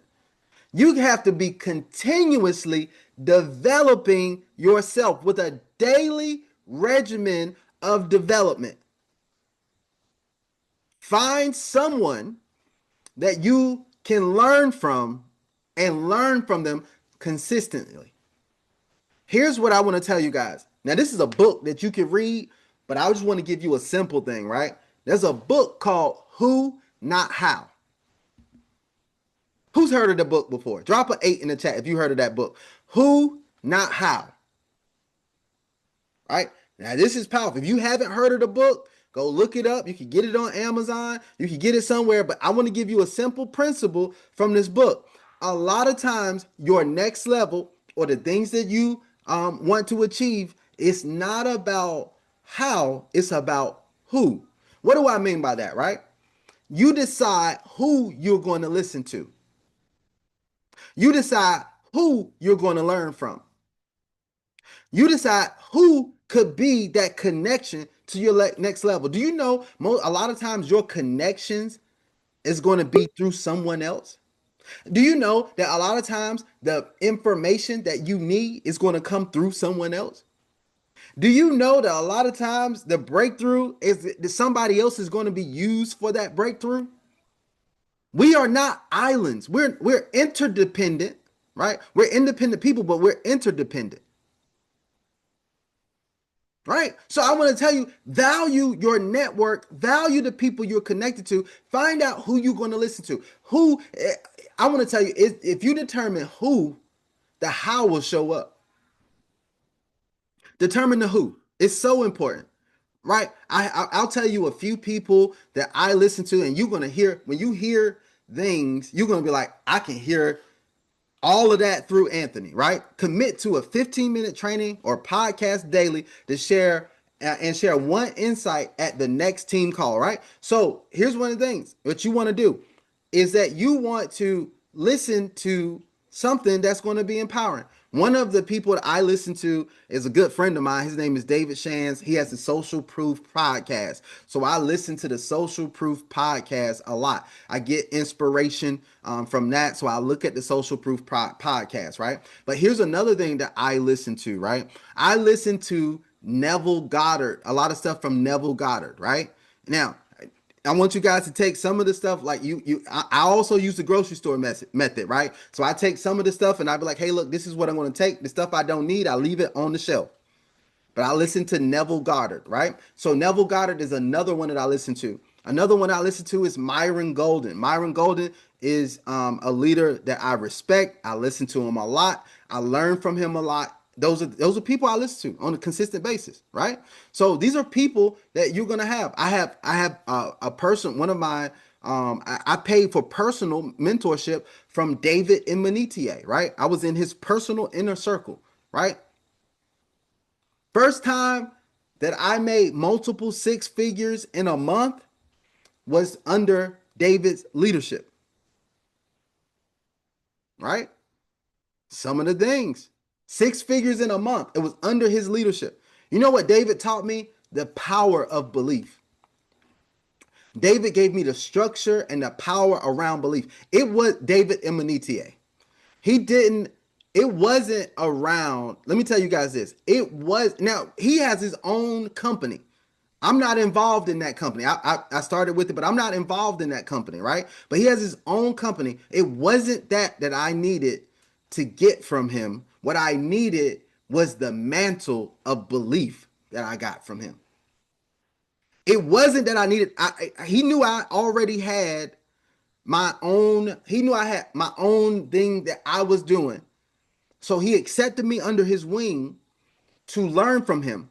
You have to be continuously developing yourself with a daily regimen of development. Find someone that you can learn from and learn from them consistently. Here's what I want to tell you guys. Now, this is a book that you can read, but I just want to give you a simple thing, right? There's a book called Who, Not How. Who's heard of the book before? Drop an 8 in the chat if you heard of that book. Who, Not How. Right? Now, this is powerful. If you haven't heard of the book, go look it up. You can get it on Amazon. You can get it somewhere. But I want to give you a simple principle from this book. A lot of times, your next level or the things that you want to achieve, it's not about how, it's about who. What do I mean by that, right? You decide who you're going to listen to. You decide who you're going to learn from. You decide who could be that connection to your next level. Do you know a lot of times your connections is going to be through someone else? Do you know that a lot of times the information that you need is going to come through someone else? Do you know that a lot of times the breakthrough is that somebody else is going to be used for that breakthrough? We are not islands. We're interdependent, right? We're independent people, but we're interdependent. Right? So I want to tell you, value your network, value the people you're connected to, find out who you're going to listen to. I want to tell you, if you determine who, the how will show up. Determine the who. It's so important, right? I'll tell you a few people that I listen to, and you're going to hear, when you hear things, you're going to be like, I can hear all of that through Anthony, right? Commit to a 15-minute training or podcast daily to share one insight at the next team call, right? So here's one of the things what you want to do is that you want to listen to something that's going to be empowering. One of the people that I listen to is a good friend of mine. His name is David Shands. He has the Social Proof podcast. So I listen to the Social Proof podcast a lot. I get inspiration from that. So I look at the Social Proof podcast, right? But here's another thing that I listen to, right? I listen to Neville Goddard, a lot of stuff from Neville Goddard, right? Now, I want you guys to take some of the stuff like I also use the grocery store method, right? So I take some of the stuff and I be like, hey, look, this is what I'm going to take. The stuff I don't need, I leave it on the shelf. But I listen to Neville Goddard, right? So Neville Goddard is another one that I listen to. Another one I listen to is Myron Golden. Myron Golden is a leader that I respect. I listen to him a lot. I learn from him a lot. Those are people I listen to on a consistent basis, right? So these are people that you're gonna have. I have a person. One of my I paid for personal mentorship from David Immanitier, right? I was in his personal inner circle, right? First time that I made multiple 6 figures in a month was under David's leadership, right? Some of the things. 6 figures in a month. It was under his leadership. You know what David taught me? The power of belief. David gave me the structure and the power around belief. It was David Immanitier. He didn't, it wasn't around. Let me tell you guys this. It was now he has his own company. I'm not involved in that company. I started with it, but I'm not involved in that company, right? But he has his own company. It wasn't that I needed to get from him. What I needed was the mantle of belief that I got from him. It wasn't that I needed. He knew I already had my own. He knew I had my own thing that I was doing. So he accepted me under his wing to learn from him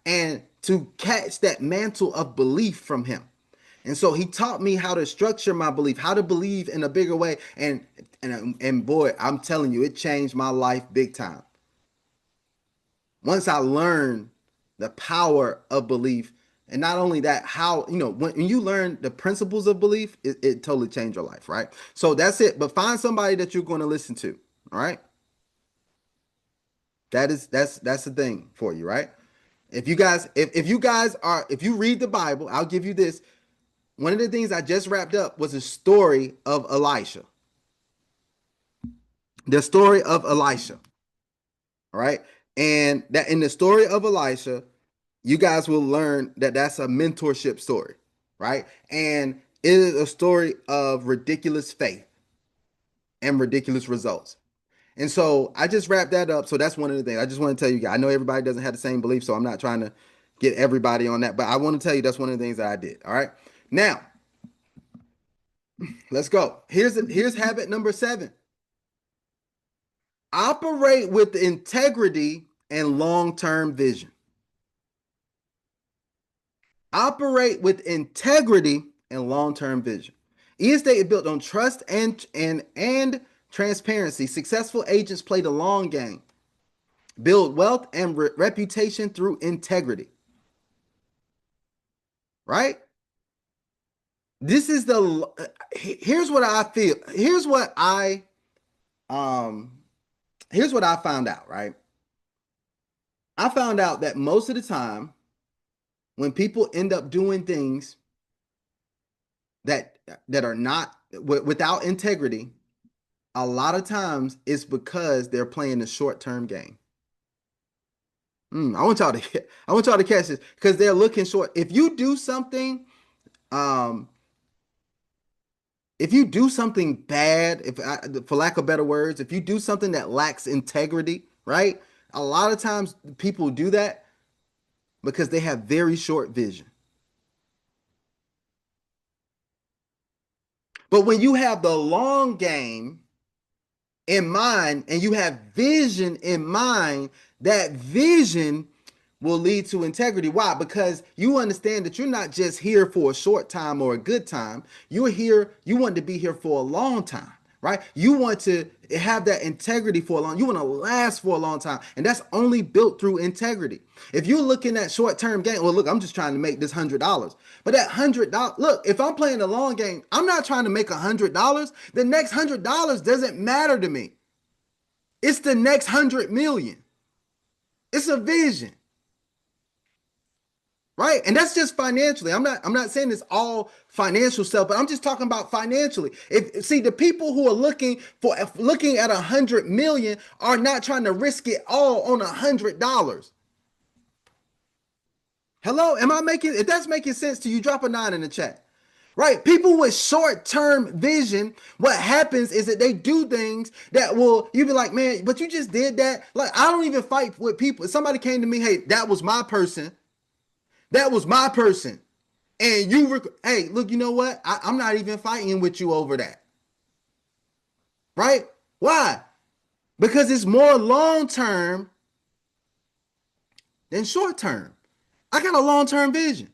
and to catch that mantle of belief from him. And so he taught me how to structure my belief, how to believe in a bigger way. And boy, I'm telling you, it changed my life big time. Once I learned the power of belief, and not only that, how when you learn the principles of belief, it totally changed your life, right? So that's it. But find somebody that you're going to listen to. All right. That's the thing for you, right? If you guys are if you read the Bible, I'll give you this. One of the things I just wrapped up was a story of Elisha. The story of Elisha. All right. And that in the story of Elisha, you guys will learn that that's a mentorship story, right? And it is a story of ridiculous faith and ridiculous results. And so I just wrapped that up. So that's one of the things I just want to tell you guys. I know everybody doesn't have the same belief, so I'm not trying to get everybody on that, but I want to tell you that's one of the things that I did. All right. Now, let's go. Here's habit number 7. Operate with integrity and long-term vision. Operate with integrity and long-term vision. E-estate is built on trust and transparency. Successful agents play the long game, build wealth and reputation through integrity. Right? This is the here's what I feel. Um here's what I found out, right? I found out that most of the time when people end up doing things that are not without integrity, a lot of times it's because they're playing the short-term game. I want y'all to catch this because they're looking short. Um, if you do something bad, for lack of better words, if you do something that lacks integrity, right? A lot of times people do that because they have very short vision. But when you have the long game in mind and you have vision in mind, that vision will lead to integrity. Why? Because you understand that you're not just here for a short time or a good time. You're here, you want to be here for a long time, right? You want to have that integrity for a long, you want to last for a long time. And that's only built through integrity. If you're looking at short-term gain, well, look, I'm just trying to make this $100. But that $100, look, if I'm playing the long game, I'm not trying to make $100. The next $100 doesn't matter to me. It's the next 100 million. It's a vision. Right? And that's just financially. I'm not saying it's all financial stuff, but I'm just talking about financially. If see the people who are looking at 100 million are not trying to risk it all on $100. Hello? Am I making if that's making sense to you, drop a 9 in the chat. Right? People with short-term vision, what happens is that they do things that will you be like, man, but you just did that. Like, I don't even fight with people. If somebody came to me, hey, that was my person. That was my person. And hey, look, you know what? I'm not even fighting with you over that. Right? Why? Because it's more long term than short term. I got a long term vision.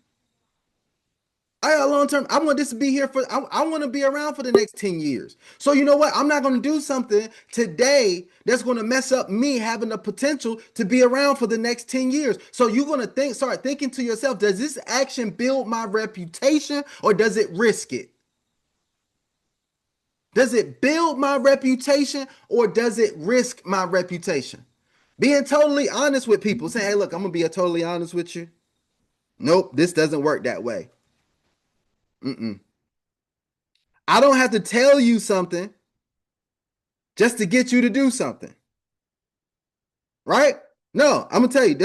I got a long term. I want this to be here I want to be around for the next 10 years. So you know what? I'm not going to do something today that's going to mess up me having the potential to be around for the next 10 years. So you're going to start thinking to yourself, does this action build my reputation or does it risk it? Does it build my reputation or does it risk my reputation? Being totally honest with people, saying, hey, look, I'm going to be totally honest with you. Nope, this doesn't work that way. Mm-mm. I don't have to tell you something just to get you to do something. right? No, I'm gonna tell you.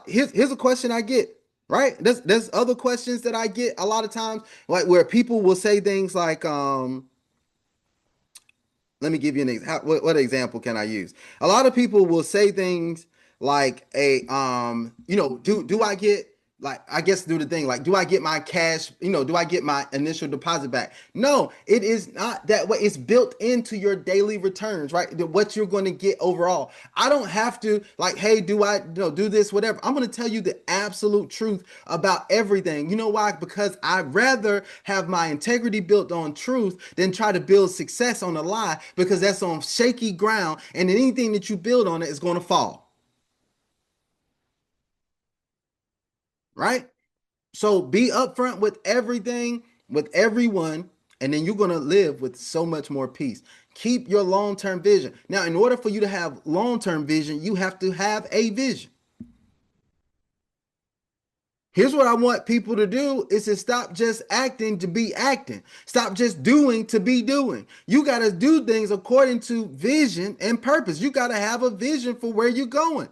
Here's a question I get. Right? There's other questions that I get a lot of times, like where people will say things like, let me give you an example. What example can I use? A lot of people will say things like do I get, like, I guess do the thing like, do I get my cash, do I get my initial deposit back? No, it is not that way. It's built into your daily returns, right? What you're going to get overall. I don't have to like, hey, do I, do this, whatever. I'm going to tell you the absolute truth about everything. You know why? Because I'd rather have my integrity built on truth than try to build success on a lie, because that's on shaky ground, and anything that you build on it is going to fall, right? So be upfront with everything, with everyone, and then you're going to live with so much more peace. Keep your long-term vision. Now, in order for you to have long-term vision, you have to have a vision. Here's what I want people to do is to stop just acting to be acting. Stop just doing to be doing. You got to do things according to vision and purpose. You got to have a vision for where you're going.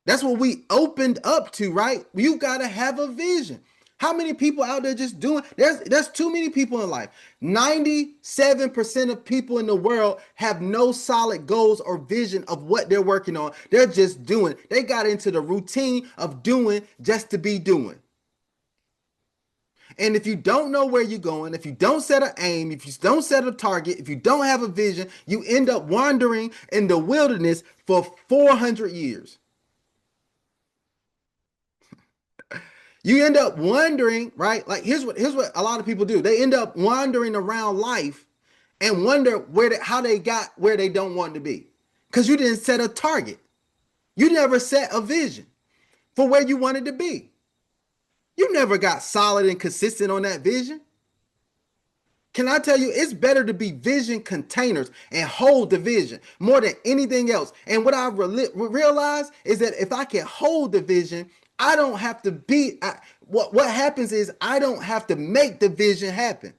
That's what we opened up to, right? You got to have a vision. How many people out there just doing? There's too many people in life. 97% of people in the world have no solid goals or vision of what they're working on. They're just doing. They got into the routine of doing just to be doing. And if you don't know where you're going, if you don't set an aim, if you don't set a target, if you don't have a vision, you end up wandering in the wilderness for 400 years. You end up wondering, right? Like here's what a lot of people do. They end up wandering around life and wonder how they got where they don't want to be. Because you didn't set a target. You never set a vision for where you wanted to be. You never got solid and consistent on that vision. Can I tell you, it's better to be vision containers and hold the vision more than anything else. And what I realized is that if I can hold the vision, I don't have to be. What happens is I don't have to make the vision happen.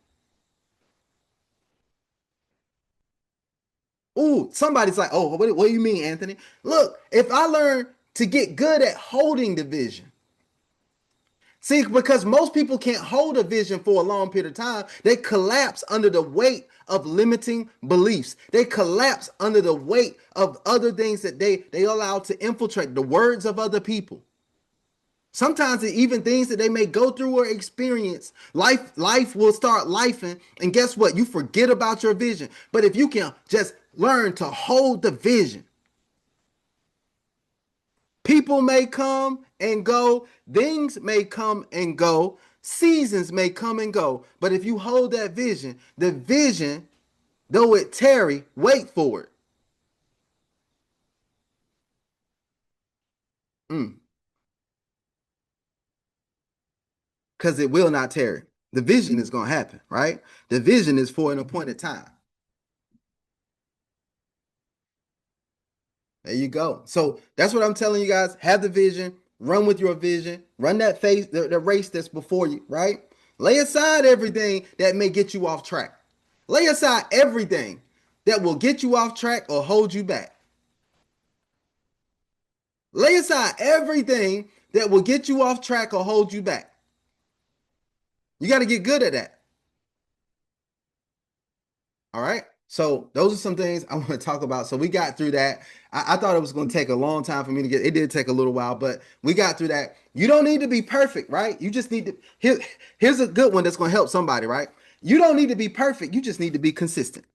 Ooh, somebody's like, oh, what do you mean, Anthony? Look, if I learn to get good at holding the vision, see, because most people can't hold a vision for a long period of time. They collapse under the weight of limiting beliefs. They collapse under the weight of other things that they allow to infiltrate the words of other people. Sometimes even things that they may go through or experience, life will start lifing, and guess what? You forget about your vision. But if you can just learn to hold the vision, people may come and go, things may come and go, seasons may come and go. But if you hold that vision, the vision, though it tarry, wait for it. Mm, because it will not tarry. The vision is going to happen, right? The vision is for an appointed time. There you go. So that's what I'm telling you guys. Have the vision, run with your vision, run that the race that's before you, right? Lay aside everything that may get you off track. Lay aside everything that will get you off track or hold you back. Lay aside everything that will get you off track or hold you back. You got to get good at that. All right. So those are some things I want to talk about. So we got through that. I thought it was going to take a long time for me to get. It did take a little while, but we got through that. You don't need to be perfect, right? You just need to. Here's a good one that's going to help somebody, right? You don't need to be perfect. You just need to be consistent.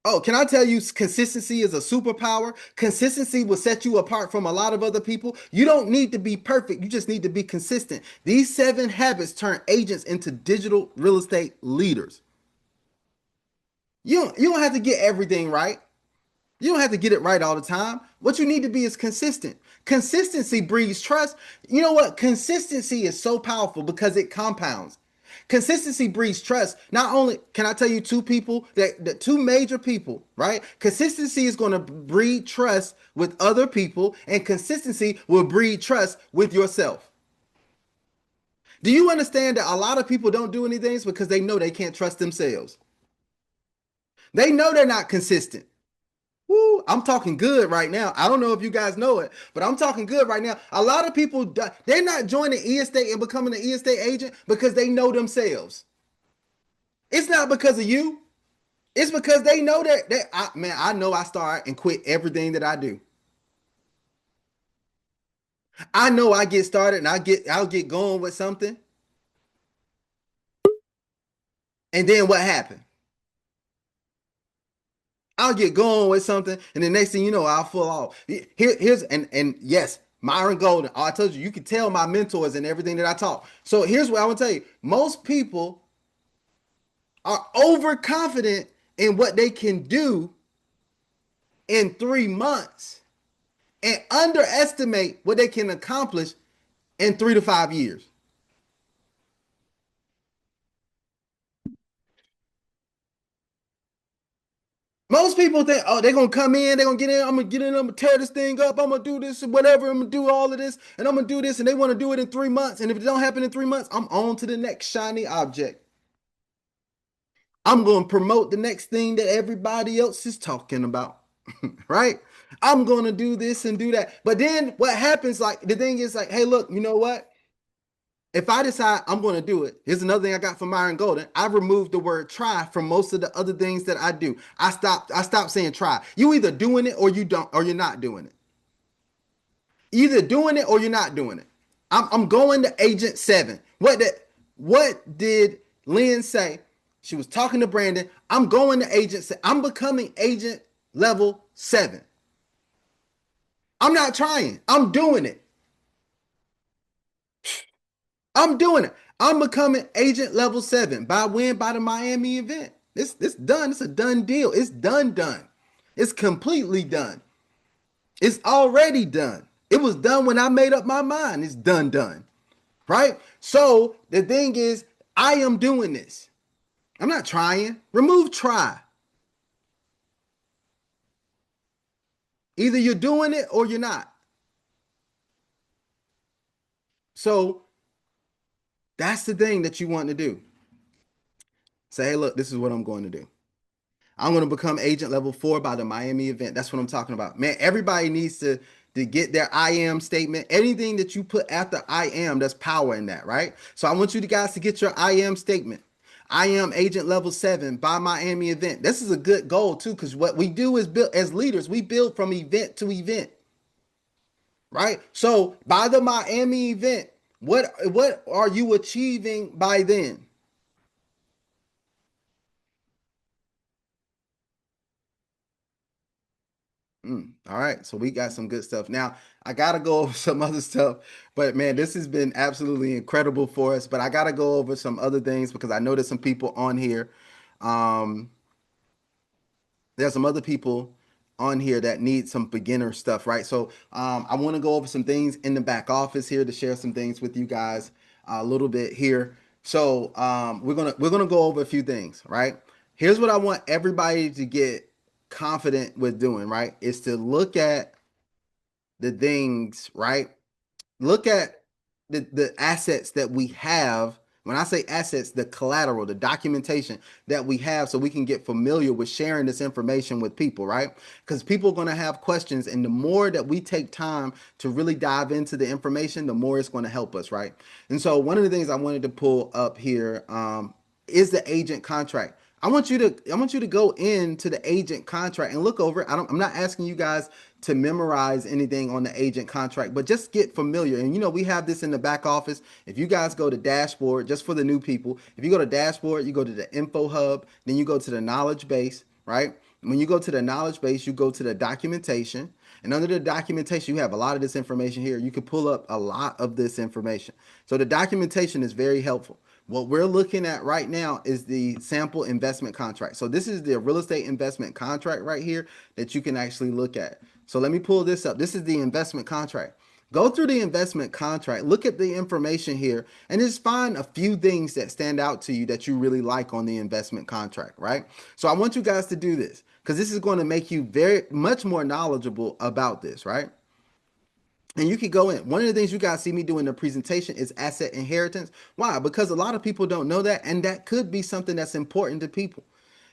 Oh, can I tell you, consistency is a superpower? Consistency will set you apart from a lot of other people. You don't need to be perfect. You just need to be consistent. These 7 habits turn agents into digital real estate leaders. You don't have to get everything right. You don't have to get it right all the time. What you need to be is consistent. Consistency breeds trust. You know what? Consistency is so powerful because it compounds. Consistency breeds trust. Not only can I tell you two people that two major people, right? Consistency is going to breed trust with other people, and consistency will breed trust with yourself. Do you understand that a lot of people don't do anything because they know they can't trust themselves? They know they're not consistent. Woo, I'm talking good right now. I don't know if you guys know it, but I'm talking good right now. A lot of people, they're not joining e-estate and becoming an e-estate agent because they know themselves. It's not because of you. It's because they know man, I know I start and quit everything that I do. I know I get started and I'll get going with something, and then what happened? I'll get going with something, and the next thing you know, I'll fall off. Here's and yes, Myron Golden. Oh, I told you, you can tell my mentors and everything that I talk. So here's what I want to tell you: most people are overconfident in what they can do in 3 months, and underestimate what they can accomplish in 3 to 5 years. Most people think, oh, they're gonna come in, they're gonna get in, I'm gonna get in, I'm gonna tear this thing up, I'm gonna do this and whatever, I'm gonna do all of this, and I'm gonna do this, and they wanna do it in 3 months. And if it don't happen in 3 months, I'm on to the next shiny object. I'm gonna promote the next thing that everybody else is talking about. Right? I'm gonna do this and do that. But then what happens, like the thing is like, hey, look, you know what? If I decide I'm going to do it, here's another thing I got from Myron Golden. I removed the word try from most of the other things that I do. I stopped saying try. You either doing it or you don't, or you're not doing it. Either doing it or you're not doing it. I'm going to agent 7. What did Lynn say? She was talking to Brandon. I'm going to agent 7. I'm becoming agent level 7. I'm not trying. I'm doing it. I'm doing it. I'm becoming agent level 7 by when? By the Miami event. It's done. It's a done deal. It's done. It's completely done. It's already done. It was done when I made up my mind. It's done. Right? So the thing is, I am doing this. I'm not trying. Remove try. Either you're doing it or you're not. So that's the thing that you want to do. Say, hey, look, this is what I'm going to do. I'm going to become agent level 4 by the Miami event. That's what I'm talking about. Man, everybody needs to get their I am statement. Anything that you put after I am, there's power in that, right? So I want you guys to get your I am statement. I am agent level 7 by Miami event. This is a good goal too, because what we do is build as leaders, we build from event to event, right? So by the Miami event, what are you achieving by then? All right, so we got some good stuff. Now, I gotta go over some other stuff, but man, this has been absolutely incredible for us. But I gotta go over some other things because I know there's some people on here. Um, there's some other people on here that need some beginner stuff, right? So I want to go over some things in the back office here to share some things with you guys a little bit here. So we're gonna go over a few things, right? Here's what I want everybody to get confident with doing, right? Is to look at the things, right? Look at the assets that we have. When I say assets, the collateral, the documentation that we have, so we can get familiar with sharing this information with people, right? Because people are going to have questions, and the more that we take time to really dive into the information, the more it's going to help us, right? And so, one of the things I wanted to pull up here is the agent contract. I want you to go into the agent contract and look over it. I'm not asking you guys to memorize anything on the agent contract, but just get familiar. And we have this in the back office. If you guys go to dashboard, just for the new people, if you go to dashboard, you go to the info hub, then you go to the knowledge base, right? When you go to the knowledge base, you go to the documentation. And under the documentation, you have a lot of this information here. You can pull up a lot of this information. So the documentation is very helpful. What we're looking at right now is the sample investment contract. So this is the real estate investment contract right here that you can actually look at. So let me pull this up. This is the investment contract. Go through the investment contract, look at the information here, and just find a few things that stand out to you that you really like on the investment contract, right? So I want you guys to do this because this is going to make you very much more knowledgeable about this, right? And you can go in. One of the things you guys see me do in the presentation is asset inheritance. Why? Because a lot of people don't know that, and that could be something that's important to people.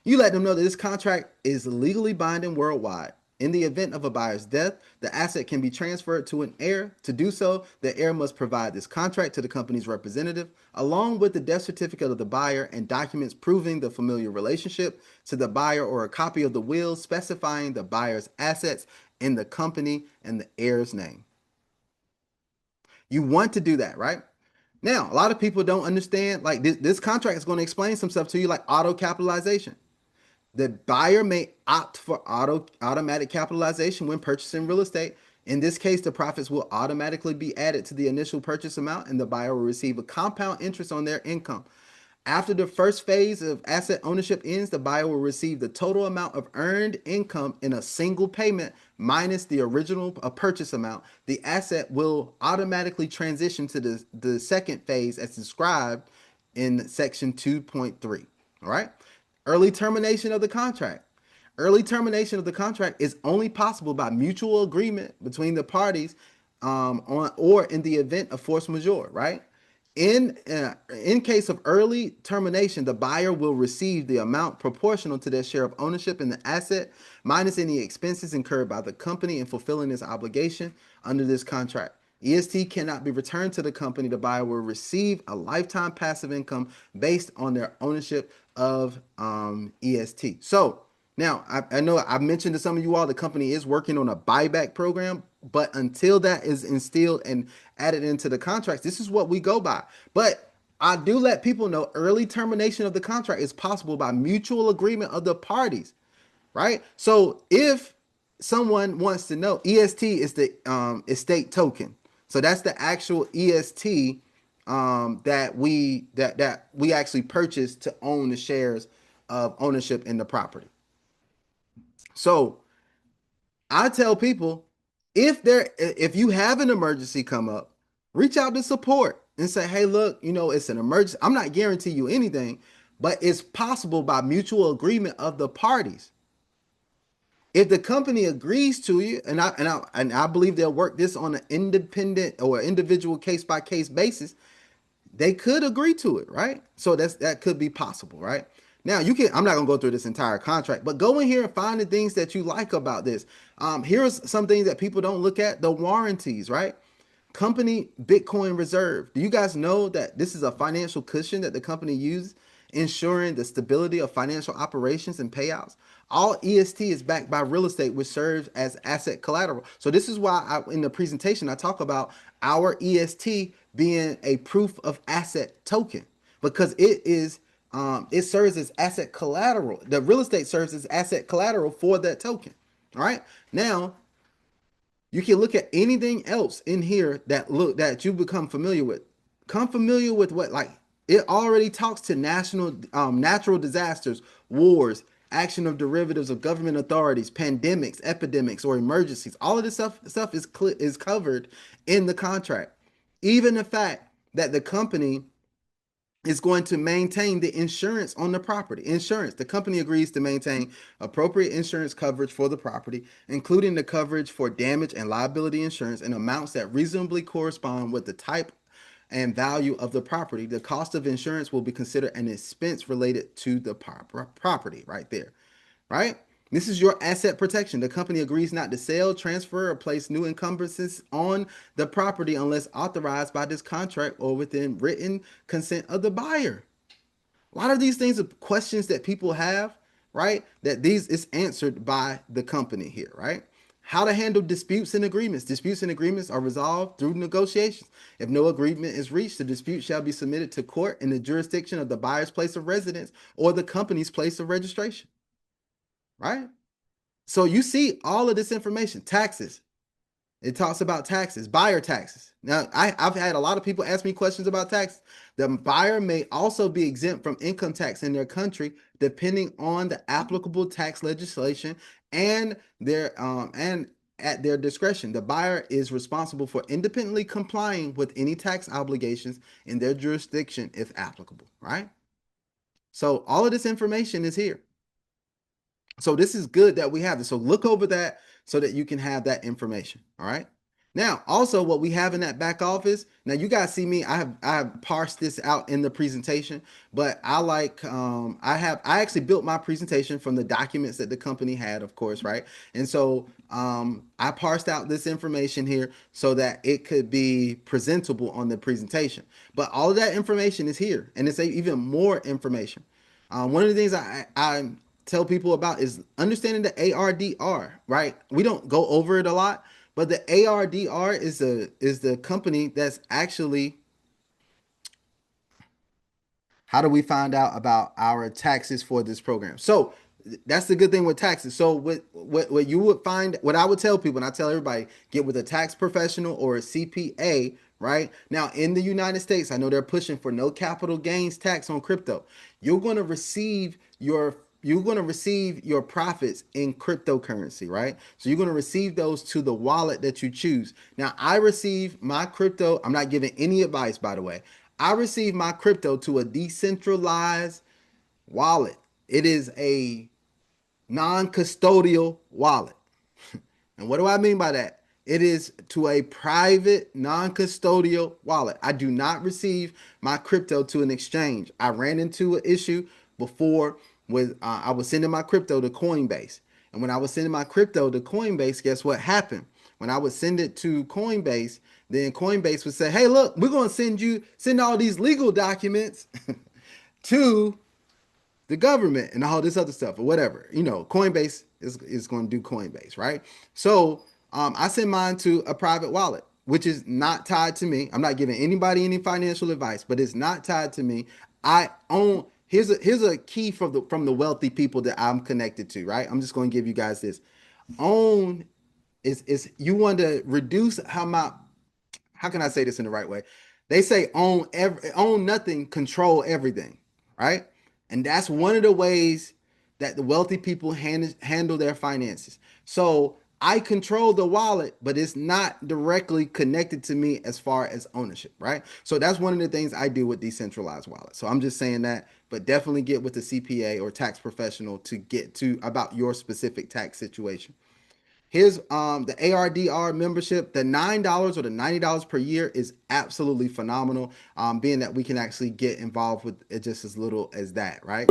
You let them know that this contract is legally binding worldwide. In the event of a buyer's death, the asset can be transferred to an heir. To do so, the heir must provide this contract to the company's representative, along with the death certificate of the buyer and documents proving the familial relationship to the buyer, or a copy of the will specifying the buyer's assets in the company and the heir's name. You want to do that, right? Now, a lot of people don't understand, like this contract is going to explain some stuff to you, like auto capitalization. The buyer may opt for automatic capitalization when purchasing real estate. In this case, the profits will automatically be added to the initial purchase amount, and the buyer will receive a compound interest on their income. After the first phase of asset ownership ends, the buyer will receive the total amount of earned income in a single payment minus the original purchase amount. The asset will automatically transition to the second phase as described in section 2.3. All right. Early termination of the contract. Early termination of the contract is only possible by mutual agreement between the parties, on or in the event of force majeure, right? In case of early termination, the buyer will receive the amount proportional to their share of ownership in the asset, minus any expenses incurred by the company in fulfilling its obligation under this contract. EST cannot be returned to the company. The buyer will receive a lifetime passive income based on their ownership of EST. So now I know I mentioned to some of you all the company is working on a buyback program, but until that is instilled and added into the contracts, this is what we go by. But I do let people know early termination of the contract is possible by mutual agreement of the parties, right? So if someone wants to know, EST is the estate token. So that's the actual EST that we actually purchased to own the shares of ownership in the property. So I tell people, if you have an emergency come up, reach out to support and say, hey, look, it's an emergency. I'm not guaranteeing you anything, but it's possible by mutual agreement of the parties. If the company agrees to you, and I believe they'll work this on an independent or individual case by case basis, they could agree to it, right? So that could be possible, right? Now you can. I'm not gonna go through this entire contract, but go in here and find the things that you like about this. Here's some things that people don't look at: the warranties, right? Company Bitcoin reserve. Do you guys know that this is a financial cushion that the company uses, ensuring the stability of financial operations and payouts? All EST is backed by real estate, which serves as asset collateral. So this is why in the presentation I talk about our EST being a proof of asset token, because it serves as asset collateral. The real estate serves as asset collateral for that token. All right. Now you can look at anything else in here that you become familiar with. Come familiar with what, like, it already talks to natural disasters, wars, action of derivatives of government authorities, pandemics, epidemics, or emergencies. All of this stuff is covered in the contract. Even the fact that the company is going to maintain the insurance on the property. Insurance. The company agrees to maintain appropriate insurance coverage for the property, including the coverage for damage and liability insurance in amounts that reasonably correspond with the type and value of the property. The cost of insurance will be considered an expense related to the property right there, right? This is your asset protection. The company agrees not to sell, transfer, or place new encumbrances on the property unless authorized by this contract or within written consent of the buyer. A lot of these things are questions that people have, right? That these is answered by the company here, right? How to handle disputes and agreements. Disputes and agreements are resolved through negotiations. If no agreement is reached, the dispute shall be submitted to court in the jurisdiction of the buyer's place of residence or the company's place of registration, right? So you see all of this information. Taxes. It talks about taxes, buyer taxes. Now, I've had a lot of people ask me questions about taxes. The buyer may also be exempt from income tax in their country, depending on the applicable tax legislation and at their discretion. The buyer is responsible for independently complying with any tax obligations in their jurisdiction if applicable, right? So all of this information is here. So this is good that we have this. So look over that so that you can have that information. All right. Now, also what we have in that back office. Now you guys see me. I have parsed this out in the presentation, but I actually built my presentation from the documents that the company had, of course, right? And so I parsed out this information here so that it could be presentable on the presentation. But all of that information is here, and it's even more information. One of the things I tell people about is understanding the ARDR, right? We don't go over it a lot, but the ARDR is the company that's actually, how do we find out about our taxes for this program? So that's the good thing with taxes. So what you would find, what I would tell people, and I tell everybody, get with a tax professional or a CPA, right? Now in the United States, I know they're pushing for no capital gains tax on crypto. You're going to receive your profits in cryptocurrency, right? So you're going to receive those to the wallet that you choose. Now, I receive my crypto. I'm not giving any advice, by the way. I receive my crypto to a decentralized wallet. It is a non-custodial wallet. And what do I mean by that? It is to a private, non-custodial wallet. I do not receive my crypto to an exchange. I ran into an issue before with I was sending my crypto to Coinbase. And when I was sending my crypto to Coinbase, guess what happened? When I would send it to Coinbase, then Coinbase would say, "Hey, look, we're going to send all these legal documents to the government and all this other stuff or whatever." Coinbase is going to do Coinbase, right? So I send mine to a private wallet, which is not tied to me. I'm not giving anybody any financial advice, but it's not tied to me. I own. Here's a key from the wealthy people that I'm connected to, right? I'm just going to give you guys this. Own is you want to reduce how can I say this in the right way? They say own nothing, control everything, right? And that's one of the ways that the wealthy people handle their finances. So I control the wallet, but it's not directly connected to me as far as ownership, right? So that's one of the things I do with decentralized wallets. So I'm just saying that, but definitely get with the CPA or tax professional to get to about your specific tax situation. Here's the ARDR membership. The $9 or the $90 per year is absolutely phenomenal. Being that we can actually get involved with it just as little as that, right?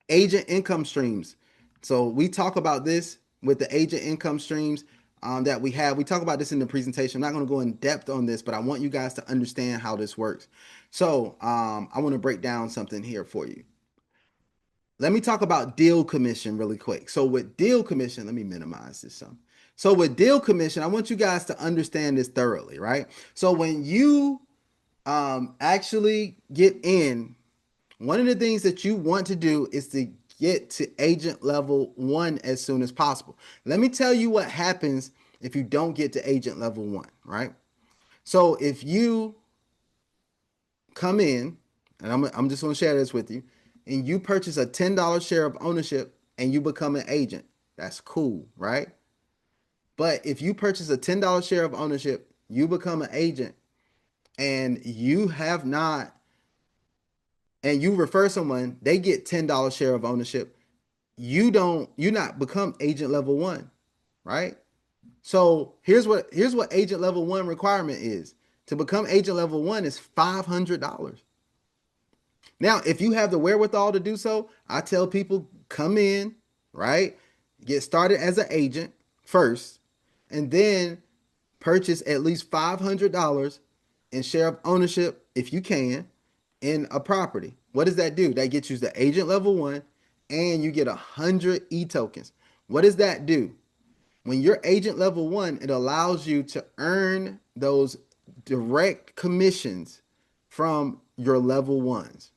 Agent income streams. So we talk about this with the agent income streams that we have. We talk about this in the presentation. I'm not going to go in depth on this, but I want you guys to understand how this works. So I want to break down something here for you. Let me talk about deal commission really quick. So with deal commission, let me minimize this some. So with deal commission, I want you guys to understand this thoroughly, right? So when you actually get in, one of the things that you want to do is to get to agent level 1 as soon as possible. Let me tell you what happens if you don't get to agent level 1, right? So if you come in, and I'm just going to share this with you, and you purchase a $10 share of ownership and you become an agent, that's cool, right? But if you purchase a $10 share of ownership, you become an agent, and you have not, and you refer someone, they get $10 share of ownership, you not become agent level 1, right? So here's what agent level 1 requirement is. To become agent level 1 is $500. Now, if you have the wherewithal to do so, I tell people come in, right? Get started as an agent first, and then purchase at least $500 in share of ownership, if you can, in a property. What does that do? That gets you to agent level 1, and you get 100 e-tokens. What does that do? When you're agent level 1, it allows you to earn those direct commissions from your level 1s.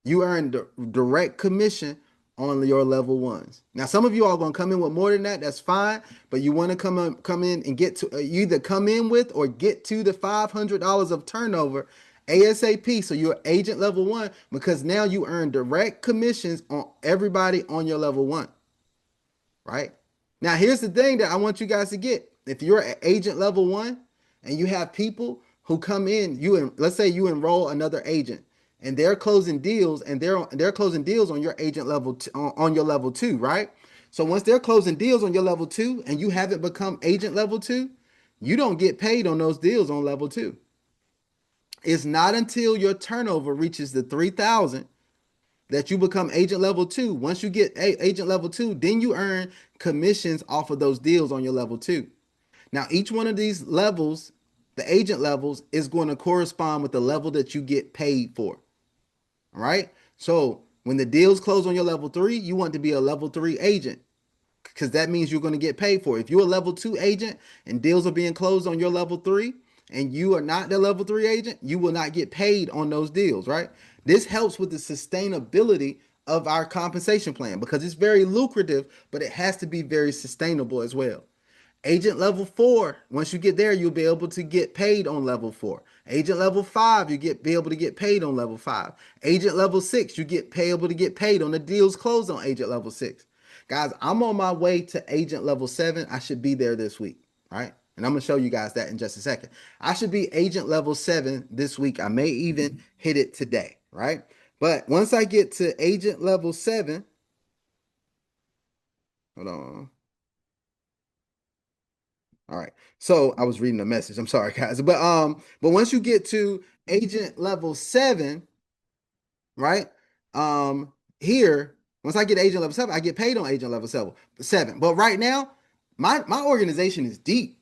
You earn direct commission on your level 1s. Now, some of you are going to come in with more than that. That's fine, but you want to come in and get to either come in with or get to the $500 of turnover ASAP. So you're agent level 1 because now you earn direct commissions on everybody on your level 1, right? Now, here's the thing that I want you guys to get. If you're at agent level 1 and you have people who come in, let's say you enroll another agent and they're closing deals, and they're closing deals on your agent level on your level 2, right? So once they're closing deals on your level two and you haven't become agent level two, you don't get paid on those deals on level two. It's not until your turnover reaches the 3,000 that you become agent level two. Once you get agent level two, then you earn commissions off of those deals on your level two. Now, each one of these levels, the agent levels, is going to correspond with the level that you get paid for. All right. So when the deals close on your level three, you want to be a level three agent because that means you're going to get paid for it. If you're a level two agent and deals are being closed on your level three and you are not the level three agent, you will not get paid on those deals, right? This helps with the sustainability of our compensation plan because it's very lucrative, but it has to be very sustainable as well. Agent level four, once you get there, you'll be able to get paid on level four. Agent level five, be able to get paid on level five. Agent level six, able to get paid on the deals closed on agent level six. Guys, I'm on my way to agent level seven. I should be there this week, right? And I'm gonna show you guys that in just a second. I should be agent level seven this week. I may even hit it today, right? But once I get to agent level seven, hold on. All right. So I was reading a message. I'm sorry, guys. But once you get to agent level seven, right? Here, once I get agent level seven, I get paid on agent level seven. But right now, my organization is deep.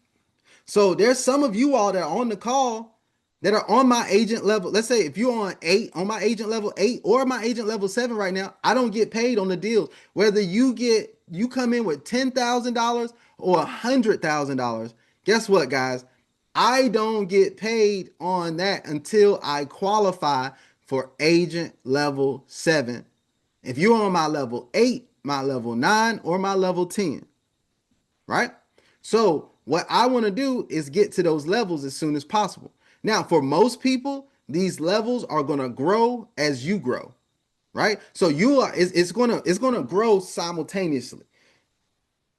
So there's some of you all that are on the call that are on my agent level. Let's say if you're on eight, on my agent level eight or my agent level seven right now, I don't get paid on the deals. Whether you come in with $10,000 or $100,000, guess what, guys? I don't get paid on that until I qualify for agent level seven. If you're on my level eight, my level nine, or my level 10, right? So what I want to do is get to those levels as soon as possible. Now, for most people, these levels are going to grow as you grow, right? So it's going to grow simultaneously,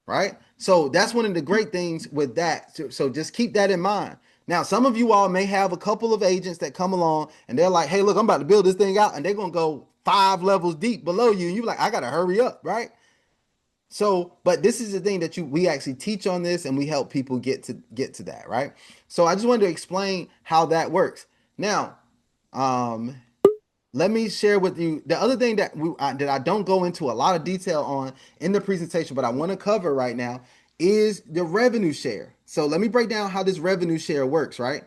right? So that's one of the great things with that. So just keep that in mind. Now, some of you all may have a couple of agents that come along and they're like, "Hey, look, I'm about to build this thing out," and they're going to go 5 levels deep below you, and you're like, "I got to hurry up," right? So, but this is the thing that we actually teach on this and we help people get to that, right? So I just wanted to explain how that works. Now, um, let me share with you the other thing that I don't go into a lot of detail on in the presentation, but I want to cover right now is the revenue share. So let me break down how this revenue share works, right?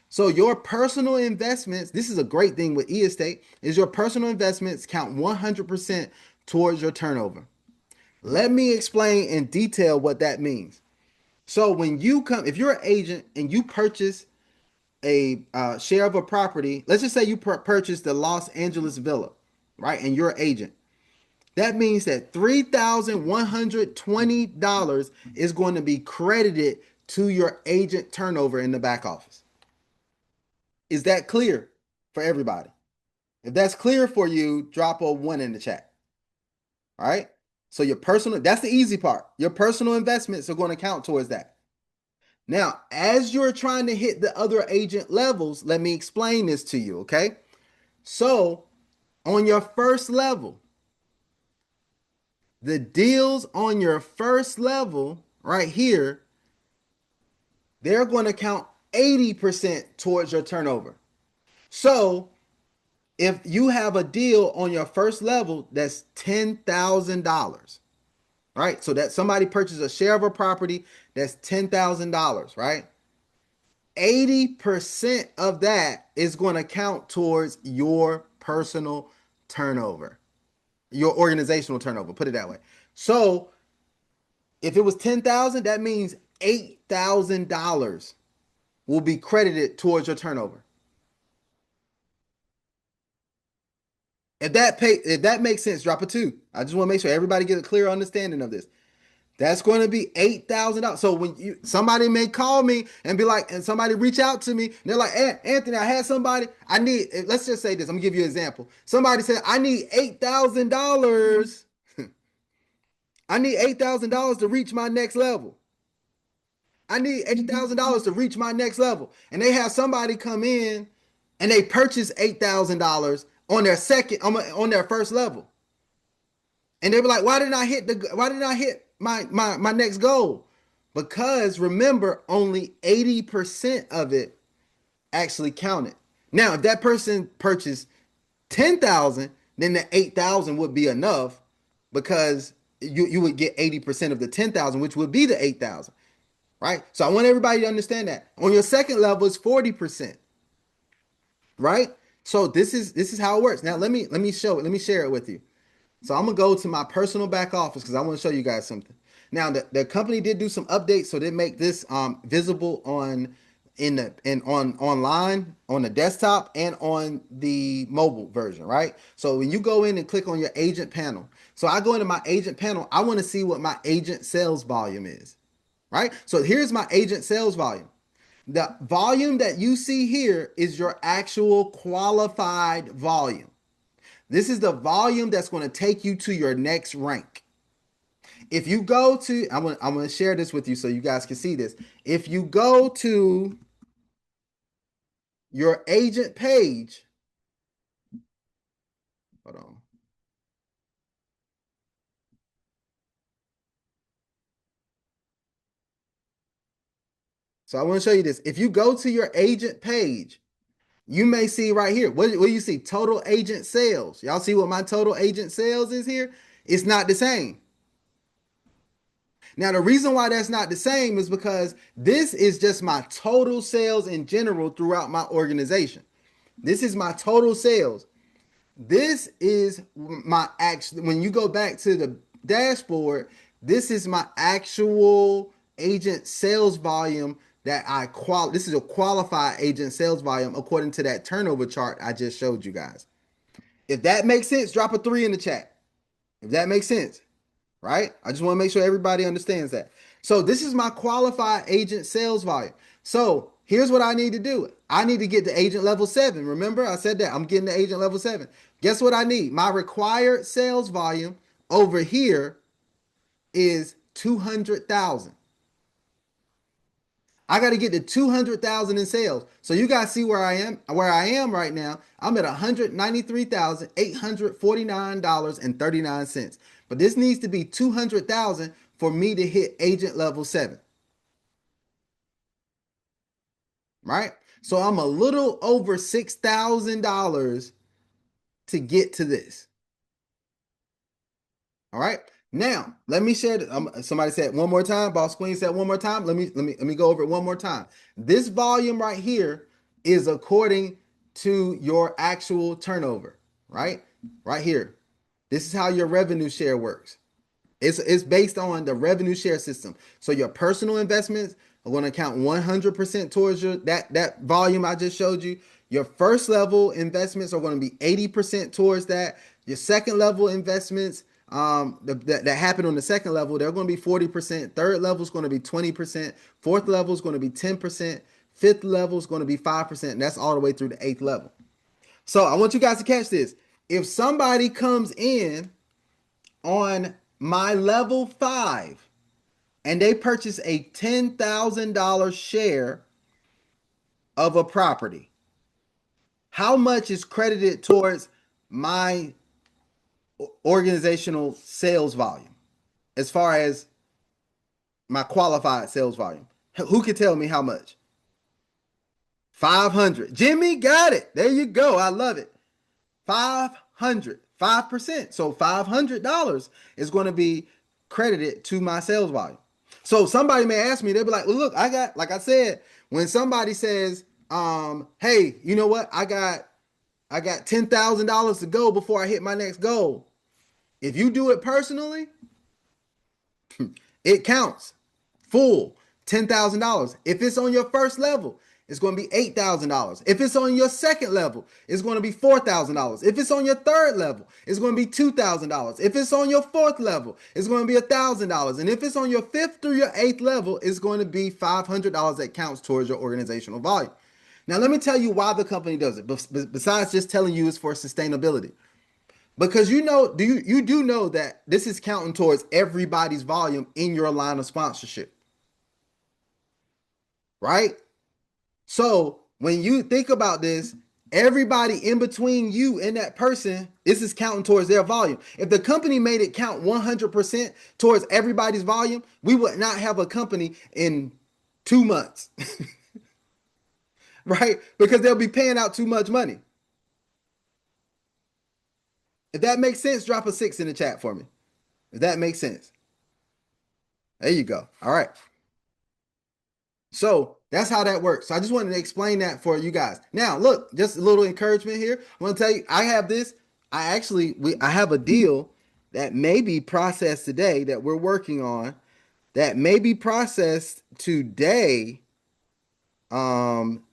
So your personal investments, this is a great thing with e-estate, is your personal investments count 100% towards your turnover. Let me explain in detail what that means. So when you come, if you're an agent and you purchase a share of a property, let's just say you purchase the Los Angeles villa, right? And you're an agent. That means that $3,120 is going to be credited to your agent turnover in the back office. Is that clear for everybody? If that's clear for you, drop a one in the chat. All right. So that's the easy part. Your personal investments are going to count towards that. Now, as you're trying to hit the other agent levels, let me explain this to you, okay? So, on your first level, the deals on your first level right here, they're going to count 80% towards your turnover. So, if you have a deal on your first level that's $10,000, right? So that somebody purchased a share of a property that's $10,000, right? 80% of that is going to count towards your personal turnover, your organizational turnover, put it that way. So if it was 10,000, that means $8,000 will be credited towards your turnover. If that makes sense, drop a two. I just want to make sure everybody get a clear understanding of this. That's going to be $8,000. So when somebody may call me and be like, and somebody reach out to me, and they're like, Anthony, I had somebody. Let's just say this. I'm gonna give you an example. Somebody said, I need $8,000. I need $8,000 to reach my next level. I need $8,000 to reach my next level. And they have somebody come in and they purchase $8,000 on their first level. And they were like, why didn't I hit my next goal? Because remember, only 80% of it actually counted. Now, if that person purchased 10,000, then the 8,000 would be enough because you would get 80% of the 10,000, which would be the 8,000, right? So I want everybody to understand that. On your second level is 40%, right? So this is how it works. Now let me share it with you. So I'm gonna go to my personal back office because I want to show you guys something. Now the company did do some updates, so they make this visible on in the and on online on the desktop and on the mobile version, right? So when you go in and click on your agent panel, so I go into my agent panel, I want to see what my agent sales volume is, right? So here's my agent sales volume. The volume that you see here is your actual qualified volume. This is the volume that's going to take you to your next rank. If you go to, I'm going to share this with you so you guys can see this. If you go to your agent page, hold on. So I want to show you this. If you go to your agent page, you may see right here. What do you see? Total agent sales. Y'all see what my total agent sales is here? It's not the same. Now, the reason why that's not the same is because this is just my total sales in general throughout my organization. This is my total sales. This is my actual, when you go back to the dashboard, this is my actual agent sales volume this is a qualified agent sales volume according to that turnover chart I just showed you guys. If that makes sense, drop a 3 in the chat. If that makes sense, right? I just want to make sure everybody understands that. So this is my qualified agent sales volume. So here's what I need to do. I need to get to agent level 7. Remember, I said that I'm getting to agent level 7. Guess what I need? My required sales volume over here is 200,000. I got to get to 200,000 in sales. So you guys see where I am right now. I'm at $193,849.39. But this needs to be 200,000 for me to hit agent level 7, right? So I'm a little over $6,000 to get to this. All right. Now, let me share. Somebody said one more time. Boss Queen said one more time. Let me go over it one more time. This volume right here is according to your actual turnover, right? Right here. This is how your revenue share works. It's based on the revenue share system. So your personal investments are going to count 100% towards that volume I just showed you. Your first level investments are going to be 80% towards that. Your second level investments that happen on the second level, they're going to be 40%. Third level is going to be 20%. Fourth level is going to be 10%. Fifth level is going to be 5%. And that's all the way through the eighth level. So I want you guys to catch this. If somebody comes in on my level 5 and they purchase a $10,000 share of a property, how much is credited towards my organizational sales volume as far as my qualified sales volume? Who can tell me how much? 500. Jimmy got it. There you go. I love it. 500, 5%. So $500 is going to be credited to my sales volume. So somebody may ask me, they'll be like, well, look, I got, like I said, when somebody says, hey, you know what? I got $10,000 to go before I hit my next goal. If you do it personally, it counts full $10,000. If it's on your first level, it's going to be $8,000. If it's on your second level, it's going to be $4,000. If it's on your third level, it's going to be $2,000. If it's on your fourth level, it's going to be $1,000. And if it's on your fifth through your eighth level, it's going to be $500 that counts towards your organizational volume. Now, let me tell you why the company does it, besides just telling you it's for sustainability. Because you do know that this is counting towards everybody's volume in your line of sponsorship, right? So when you think about this, Everybody in between you and that person, this is counting towards their volume. If the company made it count 100% towards everybody's volume, we would not have a company in 2 months, right? Because they'll be paying out too much money. If that makes sense, drop a six in the chat for me. If that makes sense. There you go. All right. So that's how that works. So I just wanted to explain that for you guys. Now, look, just a little encouragement here. I want to tell you, I have this. I have a deal that may be processed today that we're working on that may be processed today. Um,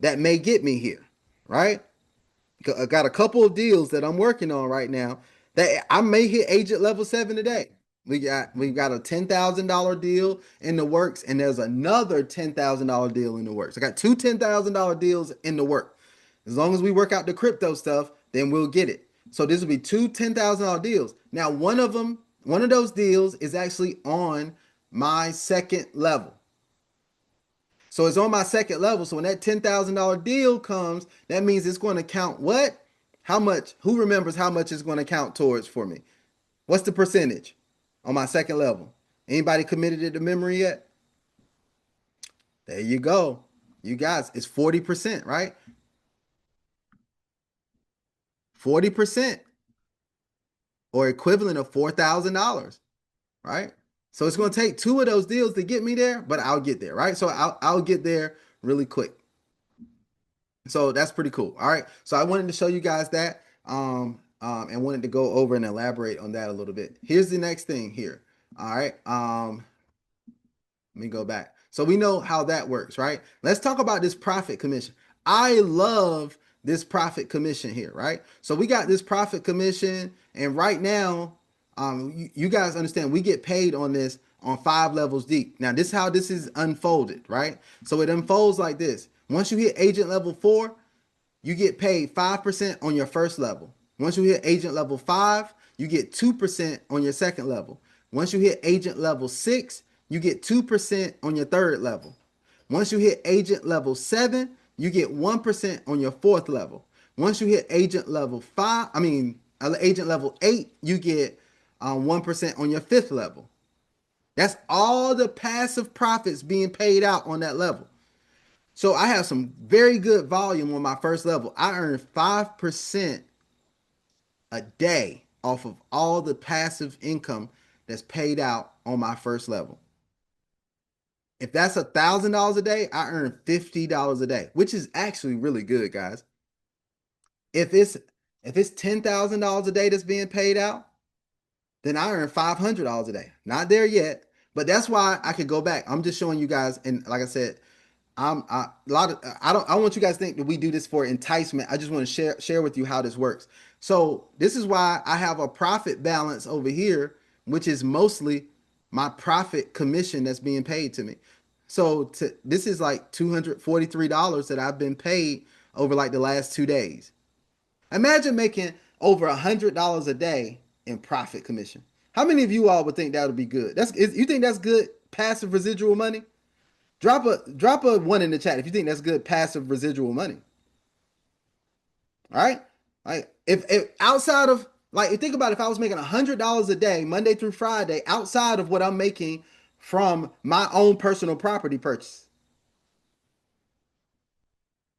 that may get me here, right? I got a couple of deals that I'm working on right now that I may hit agent level 7 today. We got a $10,000 deal in the works, and there's another $10,000 deal in the works. I got two $10,000 deals in the work. As long as we work out the crypto stuff, then we'll get it. So this will be two $10,000 deals. Now, one of those deals is actually on my second level. So it's on my second level. So when that $10,000 deal comes, that means it's going to count what? How much? Who remembers how much it's going to count towards for me? What's the percentage on my second level? Anybody committed it to memory yet? There you go. You guys, it's 40%, right? 40% or equivalent of $4,000, right? So it's going to take two of those deals to get me there, but I'll get there, right? So I'll get there really quick. So that's pretty cool. All right. So I wanted to show you guys that and wanted to go over and elaborate on that a little bit. Here's the next thing here. All right. Let me go back. So we know how that works, right? Let's talk about this profit commission. I love this profit commission here, right? So we got this profit commission, and right now, you guys understand we get paid on this on 5 levels deep. Now, this is how this is unfolded, right? So it unfolds like this. Once you hit agent level 4, you get paid 5% on your first level. Once you hit agent level 5, you get 2% on your second level. Once you hit agent level 6, you get 2% on your third level. Once you hit agent level 7, you get 1% on your fourth level. Once you hit agent level 5, agent level 8, you get 1% on your fifth level. That's all the passive profits being paid out on that level. So I have some very good volume on my first level. I earn 5% a day off of all the passive income that's paid out on my first level. If that's $1,000 a day, I earn $50 a day, which is actually really good, guys. If it's $10,000 a day that's being paid out, then I earn $500 a day. Not there yet, but that's why I could go back. I'm just showing you guys, and like I said, I want you guys to think that we do this for enticement. I just want to share with you how this works. So this is why I have a profit balance over here, which is mostly my profit commission that's being paid to me. So this is like $243 that I've been paid over like the last 2 days. Imagine making over $100 a day in profit commission. How many of you all would think that would be good? You think that's good passive residual money? Drop a one in the chat if you think that's good passive residual money. All right, like if outside of like think about if I was making $100 a day Monday through Friday outside of what I'm making from my own personal property purchase,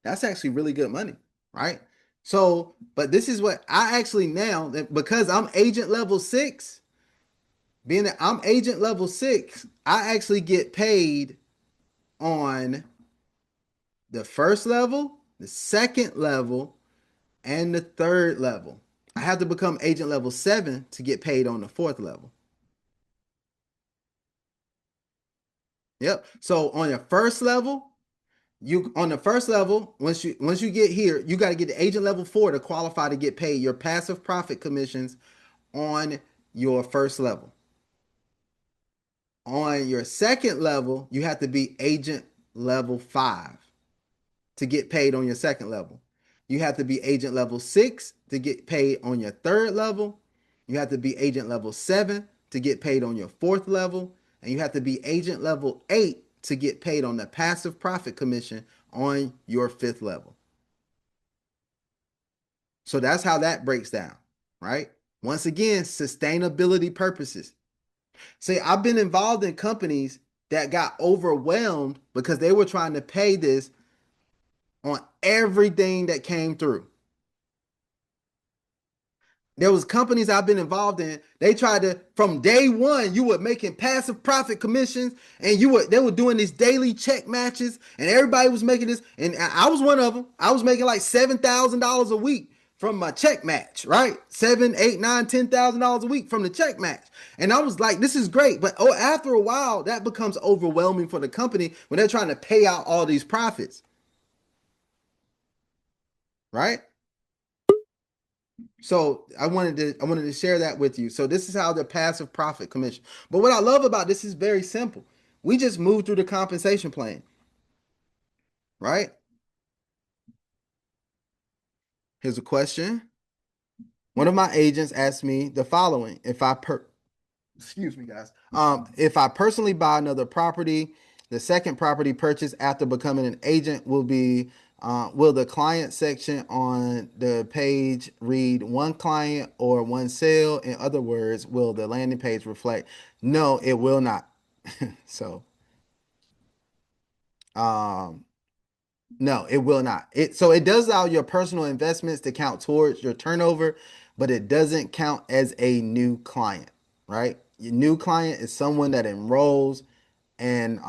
that's actually really good money, right? So, but this is what I actually now because I'm agent level 6, being that I'm agent level 6, I actually get paid on the first level, the second level, and the third level. I have to become agent level 7 to get paid on the fourth level. Yep. So on your first level, once you get here, you got to get to agent level 4 to qualify to get paid your passive profit commissions on your first level. On your second level, you have to be agent level 5 to get paid on your second level. You have to be agent level 6 to get paid on your third level. You have to be agent level 7 to get paid on your fourth level. And you have to be agent level 8 to get paid on the passive profit commission on your fifth level. So that's how that breaks down, right? Once again, sustainability purposes. See, I've been involved in companies that got overwhelmed because they were trying to pay this on everything that came through. There was companies I've been involved in. They tried to, from day one, you were making passive profit commissions, and they were doing these daily check matches, and everybody was making this, and I was one of them. I was making like $7,000 a week from my check match, right? 7, 8, 9, $10,000 a week from the check match. And I was like, this is great. But after a while, that becomes overwhelming for the company when they're trying to pay out all these profits, right? So I wanted to share that with you. So this is how the passive profit commission. But what I love about this is very simple. We just move through the compensation plan, right? Here's a question. One of my agents asked me the following: If I excuse me, guys. If I personally buy another property, the second property purchased after becoming an agent will the client section on the page read one client or one sale? In other words, will the landing page reflect? No, it will not. So, um, no, it will not. It does allow your personal investments to count towards your turnover, but it doesn't count as a new client, right? Your new client is someone that enrolls and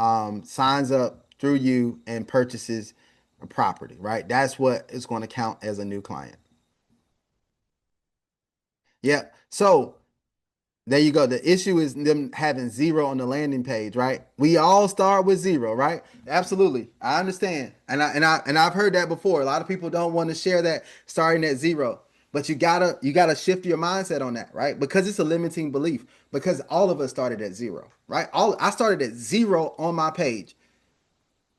signs up through you and purchases a property, right? That's what is going to count as a new client. Yeah. So there you go. The issue is them having zero on the landing page, right? We all start with zero, right? Absolutely. I understand. And I've heard that before. A lot of people don't want to share that starting at zero. But you gotta shift your mindset on that, right? Because it's a limiting belief. Because all of us started at zero, right? I started at zero on my page,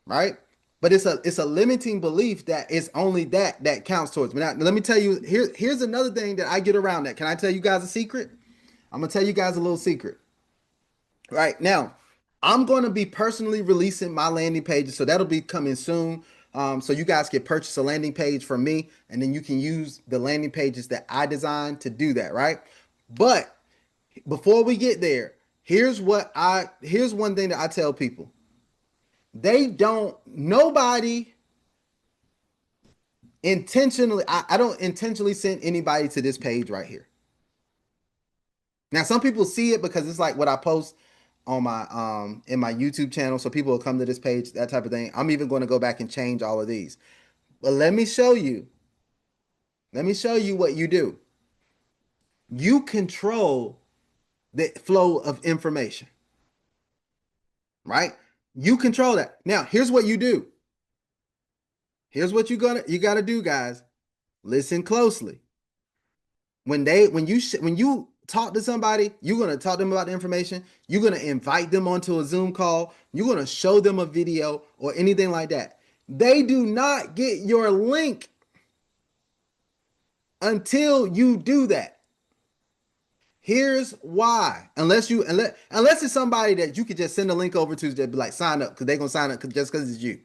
right? But it's a limiting belief that it's only that counts towards me. Now, let me tell you, here's another thing that I get around that. Can I tell you guys a secret? I'm gonna tell you guys a little secret. Right now, I'm gonna be personally releasing my landing pages, so that'll be coming soon. So you guys can purchase a landing page from me, and then you can use the landing pages that I designed to do that, right? But before we get there, here's one thing that I tell people. Nobody intentionally, I don't intentionally send anybody to this page right here. Now, some people see it because it's like what I post on my in my YouTube channel, so people will come to this page, that type of thing. I'm even going to go back and change all of these. But let me show you. Let me show you what you do. You control the flow of information, right? You control that. Now, here's what you do. Here's what you gotta do, guys. Listen closely. When you talk to somebody, you're gonna talk to them about the information. You're gonna invite them onto a Zoom call. You're gonna show them a video or anything like that. They do not get your link until you do that. Here's why. Unless it's somebody that you could just send a link over to, just be like, sign up, because they're gonna sign up just because it's you.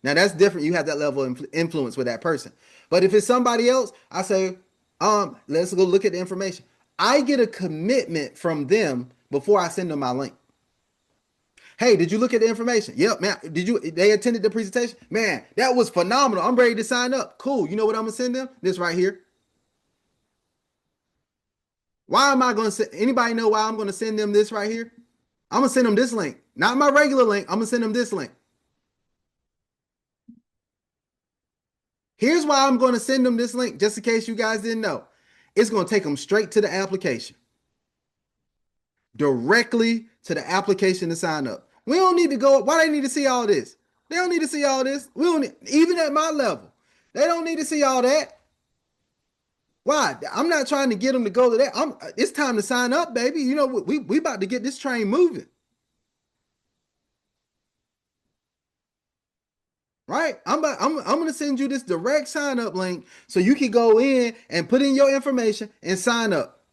Now that's different. You have that level of influence with that person. But if it's somebody else, I say, let's go look at the information. I get a commitment from them before I send them my link. Hey, did you look at the information? Yep, man. They attended the presentation? Man, that was phenomenal. I'm ready to sign up. Cool. You know what I'm gonna send them? This right here. Why am I gonna send anybody know why I'm gonna send them this right here? I'm gonna send them this link, not my regular link. I'm gonna send them this link. Here's why I'm gonna send them this link, just in case you guys didn't know. It's gonna take them straight to the application, directly to the application to sign up. We don't need to go. Why they need to see all this? They don't need to see all this. We don't need, even at my level. They don't need to see all that. Why? I'm not trying to get them to go to that. It's time to sign up, baby. You know we about to get this train moving, right? I'm gonna send you this direct sign up link so you can go in and put in your information and sign up.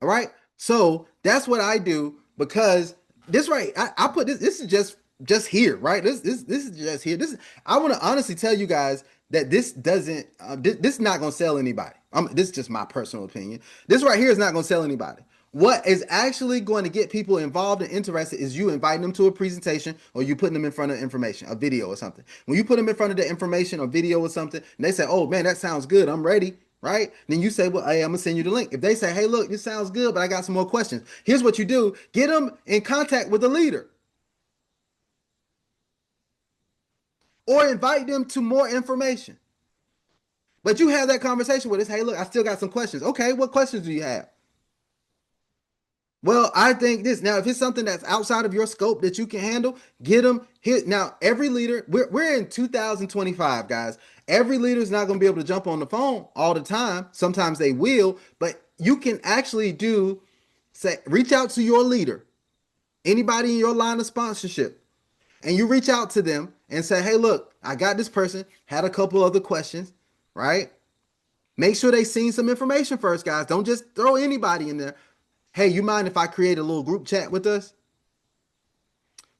All right. So that's what I do because this right. I put this. This is just here, right? This is just here. I want to honestly tell you guys. that this doesn't this is not going to sell anybody. This is just my personal opinion. This right here is not going to sell anybody. What is actually going to get people involved and interested is you inviting them to a presentation, or you putting them in front of information, a video or something. When you put them in front of the information or video or something, and they say, "Oh man, that sounds good. I'm ready." Right? Then you say, "Well, hey, I'm gonna send you the link." If they say, "Hey, look, this sounds good, but I got some more questions," here's what you do: get them in contact with the leader, or invite them to more information. But you have that conversation with us. Hey, look, I still got some questions. Okay, what questions do you have? Well, I think this. Now, if it's something that's outside of your scope that you can handle, get them here. Now, every leader, we're in 2025, guys. Every leader is not going to be able to jump on the phone all the time. Sometimes they will, but you can actually do, say, reach out to your leader, anybody in your line of sponsorship, and you reach out to them and say, hey, look, I got this person, had a couple other questions, right? Make sure they seen some information first, guys. Don't just throw anybody in there. Hey, you mind if I create a little group chat with us?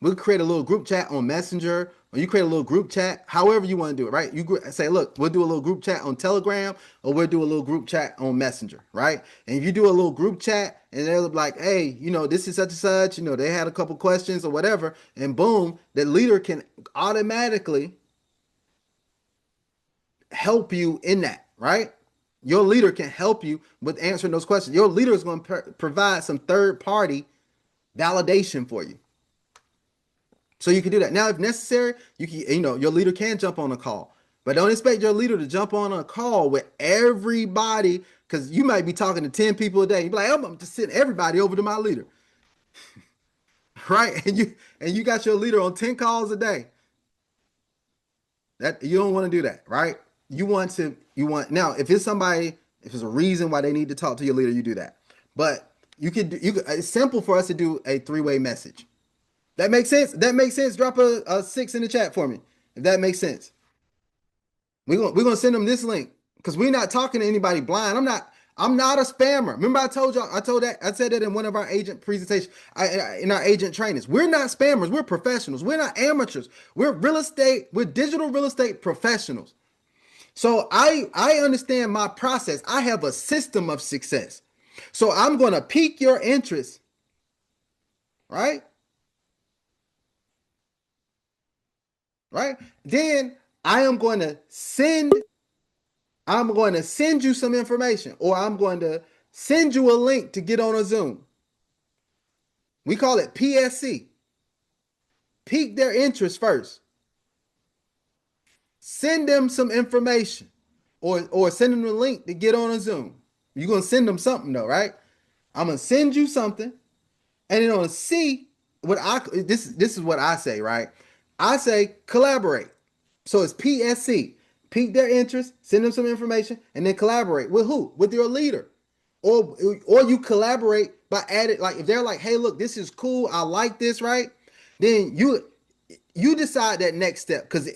We'll create a little group chat on Messenger, or you create a little group chat, however you want to do it, right? You say, look, we'll do a little group chat on Telegram, or we'll do a little group chat on Messenger, right? And if you do a little group chat and they're like, hey, this is such and such, they had a couple questions or whatever, and boom, the leader can automatically help you in that, right? Your leader can help you with answering those questions. Your leader is going to provide some third party validation for you. So you can do that. Now, if necessary, you can, your leader can jump on a call, but don't expect your leader to jump on a call with everybody, because you might be talking to 10 people a day. You're like, I'm just sending everybody over to my leader, right? And you got your leader on 10 calls a day. That you don't want to do that, right? Now, if it's somebody, if there's a reason why they need to talk to your leader, you do that. But it's simple for us to do a three-way message. That makes sense. That makes sense. Drop a 6 in the chat for me if that makes sense. We're gonna send them this link because we're not talking to anybody blind. I'm not a spammer. Remember, I told y'all. I said that in one of our agent presentations. In our agent trainings, we're not spammers. We're professionals. We're not amateurs. We're real estate. We're digital real estate professionals. So I understand my process. I have a system of success. So I'm gonna pique your interest, right? Right? Then I'm going to send you some information, or I'm going to send you a link to get on a Zoom. We call it PSC. Pique their interest first. Send them some information, or send them a link to get on a Zoom. You're going to send them something though, right? I'm going to send you something, and then on C, this is what I say, right? I say collaborate. So it's PSC. Pique their interest, send them some information, and then collaborate with who? With your leader. Or you collaborate by adding, like if they're like, hey, look, this is cool, I like this, right? Then you decide that next step. Because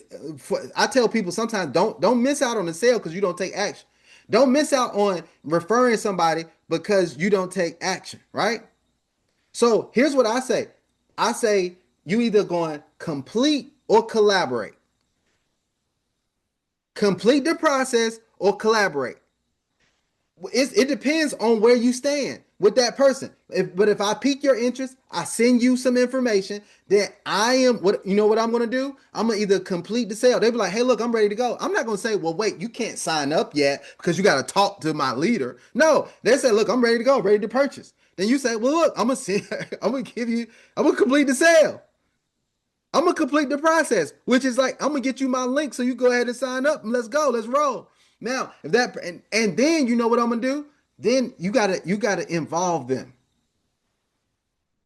I tell people sometimes don't miss out on the sale because you don't take action. Don't miss out on referring somebody because you don't take action, right? So here's what I say. I say you either going complete or collaborate. Complete the process or collaborate. It depends on where you stand with that person. But if I pique your interest, I send you some information, then what I'm gonna do? I'm gonna either complete the sale. They be like, hey, look, I'm ready to go. I'm not gonna say, well, wait, you can't sign up yet because you gotta talk to my leader. No, they say, look, I'm ready to go, ready to purchase. Then you say, well, look, I'm gonna complete the sale. I'm gonna complete the process, which is like I'm gonna get you my link so you go ahead and sign up and let's go, let's roll. Now, if that and then you know what I'm gonna do? Then you gotta involve them.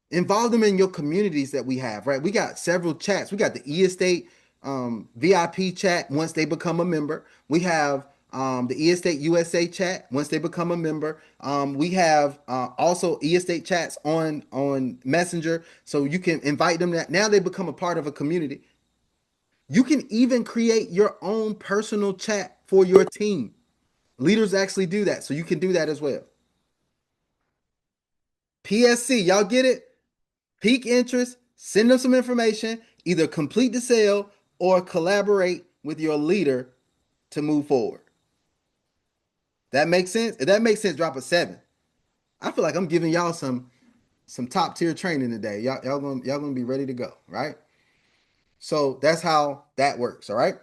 Involve them in your communities that we have, right? We got several chats. We got the e-estate VIP chat once they become a member. We have the e-estate USA chat once they become a member. We have also e-estate chats on Messenger, so you can invite them. Now they become a part of a community. You can even create your own personal chat for your team. Leaders actually do that, so you can do that as well. PSC, y'all get it? Peak interest, send them some information, either complete the sale or collaborate with your leader to move forward. That makes sense? If that makes sense, drop a 7. I feel like I'm giving y'all some top tier training today. Y'all gonna be ready to go, right? So that's how that works, all right?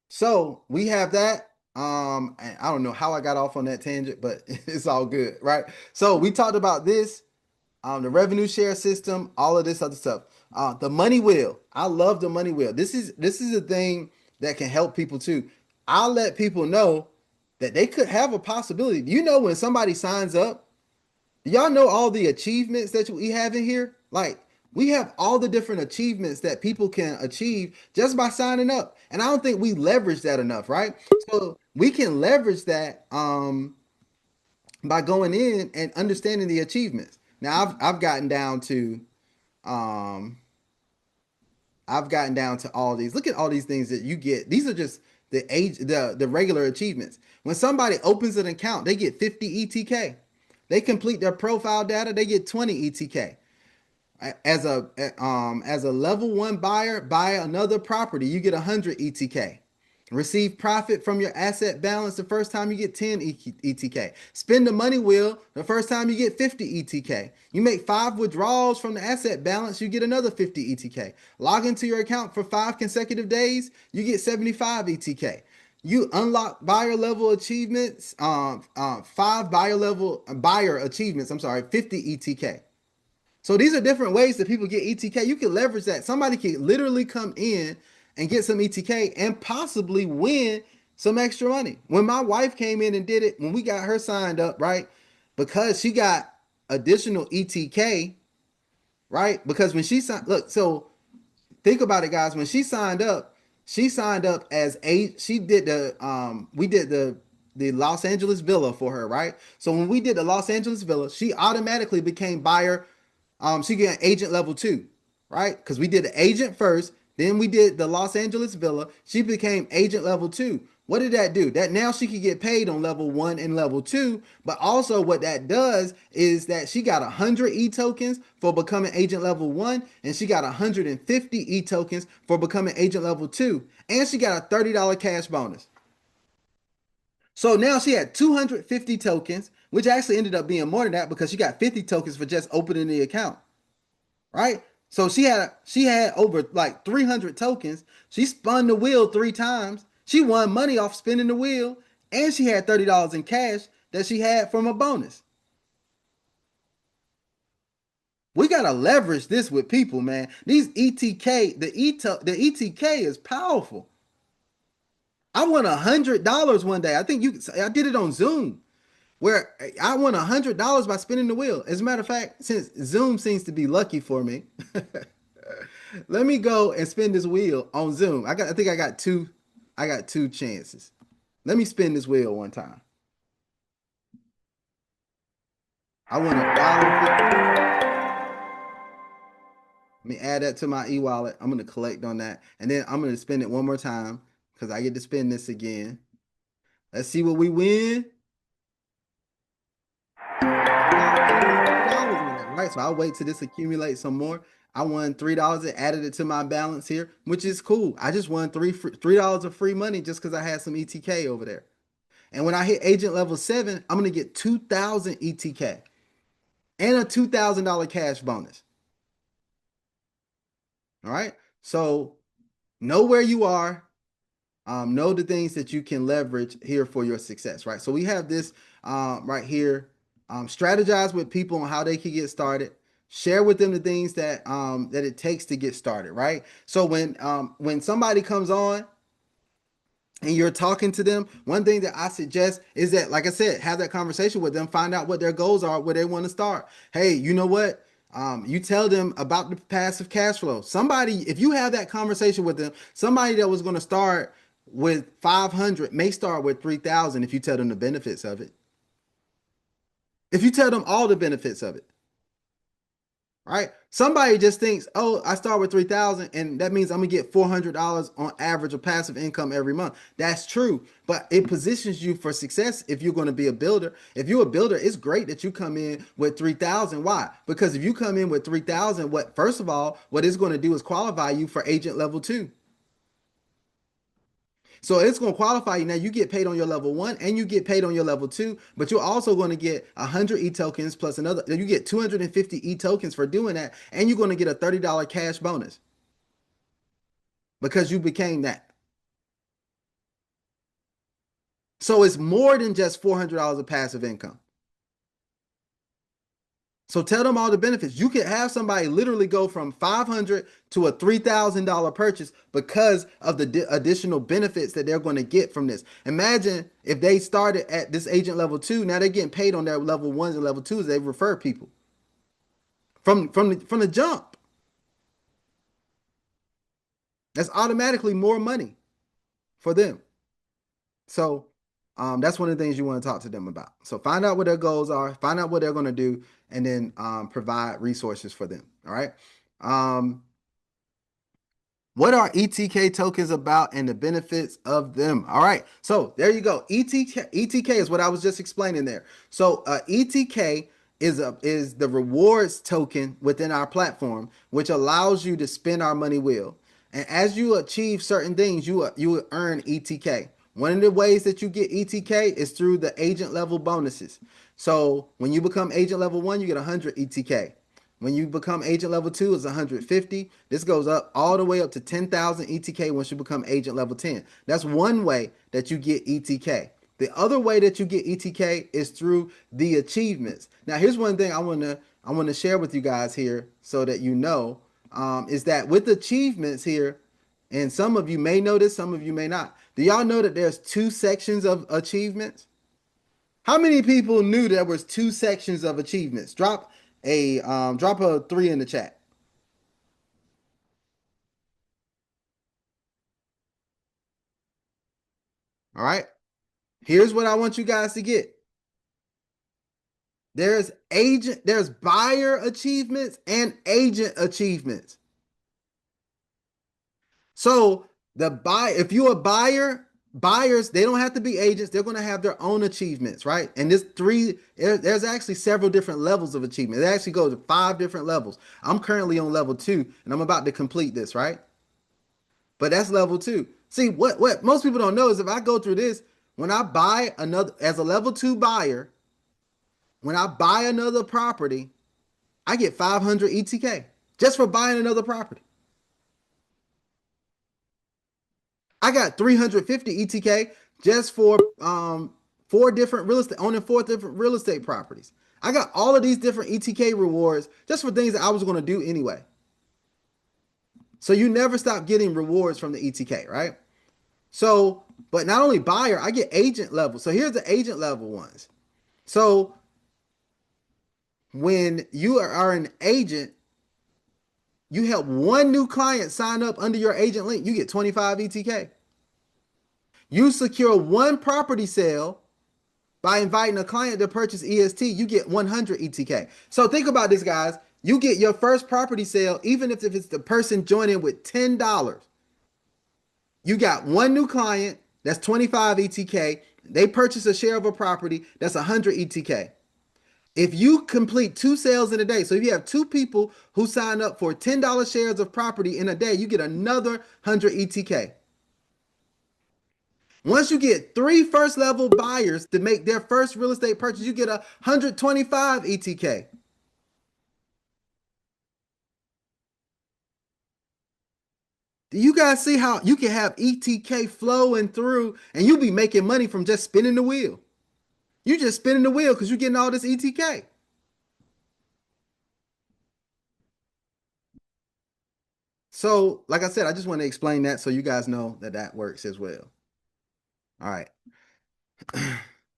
So we have that. And I don't know how I got off on that tangent, but it's all good, right? So we talked about this, the revenue share system, all of this other stuff. The money wheel. I love the money wheel. This is a thing that can help people too. I'll let people know that they could have a possibility. You know, when somebody signs up, y'all know all the achievements that we have in here? Like, we have all the different achievements that people can achieve just by signing up. And I don't think we leverage that enough, right? So we can leverage that by going in and understanding the achievements. Now I've gotten down to um all these. Look at all these things that you get. These are just the regular achievements. When somebody opens an account, they get 50 ETK. They complete their profile data, they get 20 ETK. As a level 1 buyer, buy another property, you get 100 ETK. Receive profit from your asset balance the first time, you get 10 ETK. Spend the money wheel the first time, you get 50 ETK. You make 5 withdrawals from the asset balance, you get another 50 ETK. Log into your account for 5 consecutive days, you get 75 ETK. You unlock buyer level achievements, 5 buyer achievements, I'm sorry, 50 ETK. So these are different ways that people get ETK. You can leverage that. Somebody can literally come in and get some ETK and possibly win some extra money. When my wife came in and did it, when we got her signed up, right? Because she got additional ETK, right? Because when she signed, look, so think about it, guys. When she signed up as a she did the we did the Los Angeles Villa for her, right? So when we did the Los Angeles Villa, she automatically became buyer. She got agent level 2, right? Because we did the agent first, then we did the Los Angeles Villa. She became agent level 2. What did that do? That now she could get paid on level 1 and level 2. But also what that does is that she got 100 E tokens for becoming agent level 1, and she got 150 E tokens for becoming agent level 2. And she got a $30 cash bonus. So now she had 250 tokens, which actually ended up being more than that because she got 50 tokens for just opening the account, right? So she had over like 300 tokens. She spun the wheel 3 times. She won money off spinning the wheel, and she had $30 in cash that she had from a bonus. We gotta leverage this with people, man. These ETK, the ETK is powerful. I won $100 one day. I did it on Zoom, where I won $100 by spinning the wheel. As a matter of fact, since Zoom seems to be lucky for me, let me go and spin this wheel on Zoom. I think I got two chances. Let me spin this wheel one time. I won $1.50. Let me add that to my e-wallet. I'm gonna collect on that, and then I'm gonna spin it one more time because I get to spin this again. Let's see what we win. Right, so I'll wait till this accumulates some more. I won $3 and added it to my balance here, which is cool. I just won $3 of free money just because I had some ETK over there. And when I hit agent level 7, I'm gonna get 2,000 ETK and a $2,000 cash bonus. All right. So know where you are. Know the things that you can leverage here for your success. Right. So we have this right here. Strategize with people on how they can get started. Share with them the things that it takes to get started. Right. So when somebody comes on and you're talking to them, one thing that I suggest is that, like I said, have that conversation with them, find out what their goals are, where they want to start. Hey, you know what? You tell them about the passive cash flow. Somebody, if you have that conversation with them, somebody that was going to start with 500 may start with 3,000 if you tell them the benefits of it. If you tell them all the benefits of it. Right? Somebody just thinks, oh, I start with 3,000 and that means I'm gonna get $400 on average of passive income every month. That's true, but it positions you for success if you're going to be a builder. If you're a builder, it's great that you come in with 3,000. Why? Because if you come in with 3,000, what it's going to do is qualify you for agent level 2. So it's going to qualify you. Now you get paid on your level one and you get paid on your level two, but you're also going to get 100 e tokens plus another. You get 250 e tokens for doing that, and you're going to get a $30 cash bonus because you became that. So it's more than just $400 of passive income. So tell them all the benefits. You could have somebody literally go from 500 to a $3,000 purchase because of the additional benefits that they're going to get from this. Imagine if they started at this agent level two, now they're getting paid on their level ones and level twos. They refer people from the jump. That's automatically more money for them. So that's one of the things you want to talk to them about. So find out what their goals are, find out what they're going to do, and then provide resources for them. All right. Um, What are ETK tokens about and the benefits of them? All right, so there you go. ETK is what I was just explaining there. So ETK is the rewards token within our platform, which allows you to spin our money wheel. And as you achieve certain things, you earn ETK. One of the ways that you get ETK is through the agent level bonuses. So when you become agent level one, you get 100 ETK. When you become agent level two, it's 150. This goes up all the way up to 10,000 ETK once you become agent level 10. That's one way that you get ETK. The other way that you get ETK is through the achievements. Now, here's one thing I want to share with you guys here so that you know is that with achievements here, and some of you may know this, some of you may not. Do y'all know that there's two sections of achievements? How many people knew there was two sections of achievements? Drop a three in the chat. All right. Here's what I want you guys to get. There's buyer achievements and agent achievements. So if you're a buyer, buyers, they don't have to be agents. They're going to have their own achievements, right? And there's actually several different levels of achievement. It actually goes to 5 different levels. I'm currently on level 2 and I'm about to complete this, right? But that's level 2. See, what most people don't know is if I go through this, when I buy another as a level 2 buyer, when I buy another property, I get 500 ETK just for buying another property. I got 350 ETK just for four different real estate owning 4 different real estate properties. I got all of these different ETK rewards just for things that I was going to do anyway. So you never stop getting rewards from the ETK, right? So, but not only buyer, I get agent level. So here's the agent level ones. So when you are an agent, you help one new client sign up under your agent link, you get 25 ETK. You secure one property sale by inviting a client to purchase EST, you get 100 ETK. So think about this, guys. You get your first property sale, even if it's the person joining with $10. You got one new client, that's 25 ETK. They purchase a share of a property, that's 100 ETK. If you complete 2 sales in a day, so if you have 2 people who sign up for $10 shares of property in a day, you get another 100 ETK. Once you get 3 first level buyers to make their first real estate purchase, you get 125 ETK. Do you guys see how you can have ETK flowing through and you'll be making money from just spinning the wheel? You just spinning the wheel because you're getting all this ETK. So, like I said, I just want to explain that so you guys know that that works as well. All right.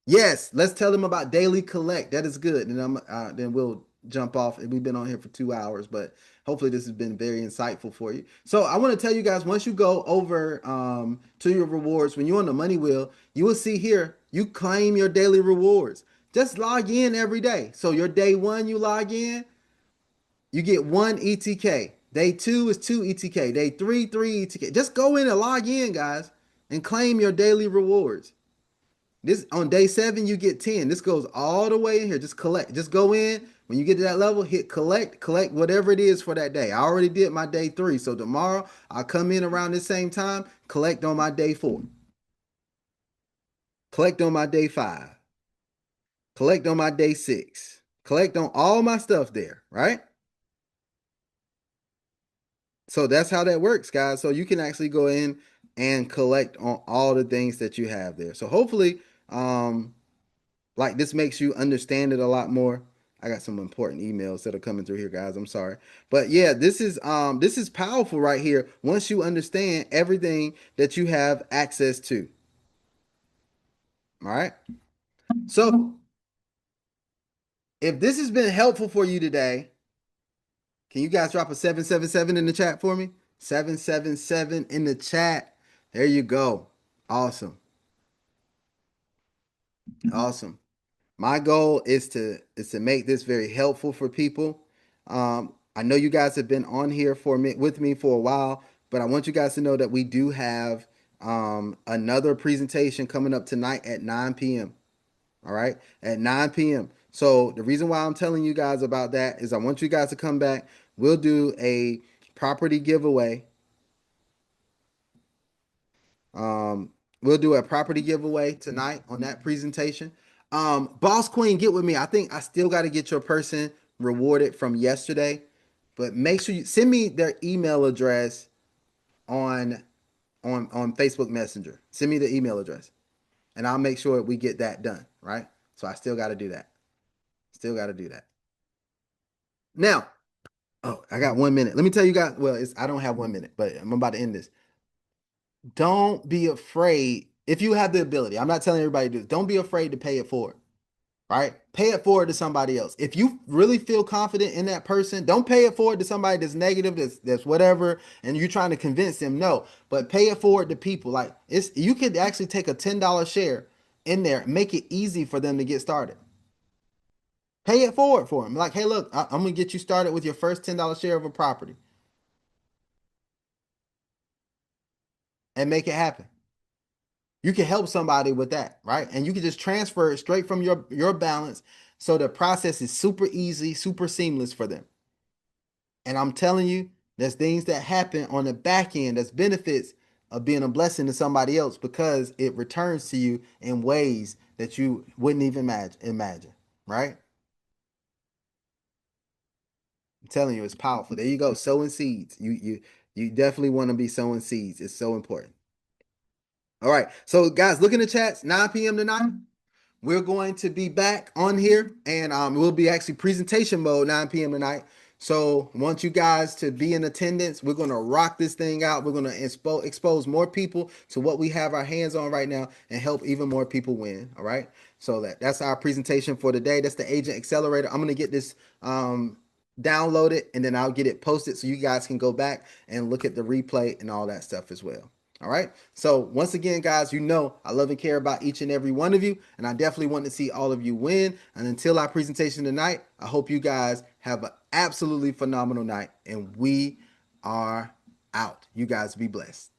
Yes, let's tell them about daily collect. That is good. And then we'll jump off. We've been on here for 2 hours, but hopefully this has been very insightful for you. So I want to tell you guys, once you go over to your rewards, when you're on the money wheel, you will see here, you claim your daily rewards. Just log in every day. So your day one, you log in, you get 1 ETK. Day two is 2 ETK. Day three, 3 ETK. Just go in and log in, guys, and claim your daily rewards. This on day 7, you get 10. This goes all the way in here. Just collect. Just go in. When you get to that level, hit collect whatever it is for that day. I already did my day 3. So tomorrow I'll come in around the same time, collect on my day 4. collect on my day 5, collect on my day 6, collect on all my stuff there, right? So that's how that works, guys. So you can actually go in and collect on all the things that you have there. So hopefully, like this makes you understand it a lot more. I got some important emails that are coming through here, guys. I'm sorry. But yeah, this is powerful right here once you understand everything that you have access to. All right. So if this has been helpful for you today, can you guys drop a 777 in the chat for me? 777 in the chat. There you go. Awesome. Awesome. My goal is to make this very helpful for people. I know you guys have been on here for me with me for a while, but I want you guys to know that we do have another presentation coming up tonight at 9 p.m. All right, at 9 p.m. So the reason why I'm telling you guys about that is I want you guys to come back. We'll do a property giveaway. Um, we'll do a property giveaway tonight on that presentation. Boss Queen, get with me. I think I still got to get your person rewarded from yesterday, but make sure you send me their email address on on Facebook Messenger. Send me the email address, and I'll make sure we get that done. Right. So I still got to do that. Still got to do that. Now, oh, I got 1 minute. Let me tell you guys. Well, I don't have 1 minute, but I'm about to end this. Don't be afraid if you have the ability. I'm not telling everybody to do this. Don't be afraid to pay it forward. Right? Pay it forward to somebody else. If you really feel confident in that person, don't pay it forward to somebody that's negative, that's whatever, and you're trying to convince them. No, but pay it forward to people. Like it's you could actually take a $10 share in there, make it easy for them to get started. Pay it forward for them. Like, hey, look, I'm gonna get you started with your first $10 share of a property and make it happen. You can help somebody with that, right? And you can just transfer it straight from your balance, so the process is super easy, super seamless for them. And I'm telling you, there's things that happen on the back end that's benefits of being a blessing to somebody else because it returns to you in ways that you wouldn't even imagine, right? I'm telling you, it's powerful. There you go, sowing seeds. You definitely want to be sowing seeds. It's so important. All right. So guys, look in the chats, 9 p.m. tonight. We're going to be back on here and we'll be actually presentation mode 9 p.m. tonight. So I want you guys to be in attendance. We're going to rock this thing out. We're going to expose more people to what we have our hands on right now and help even more people win. All right. So that's our presentation for today. That's the Agent Accelerator. I'm going to get this downloaded and then I'll get it posted so you guys can go back and look at the replay and all that stuff as well. All right. So once again, guys, you know I love and care about each and every one of you, and I definitely want to see all of you win. And until our presentation tonight, I hope you guys have an absolutely phenomenal night, and we are out. You guys be blessed.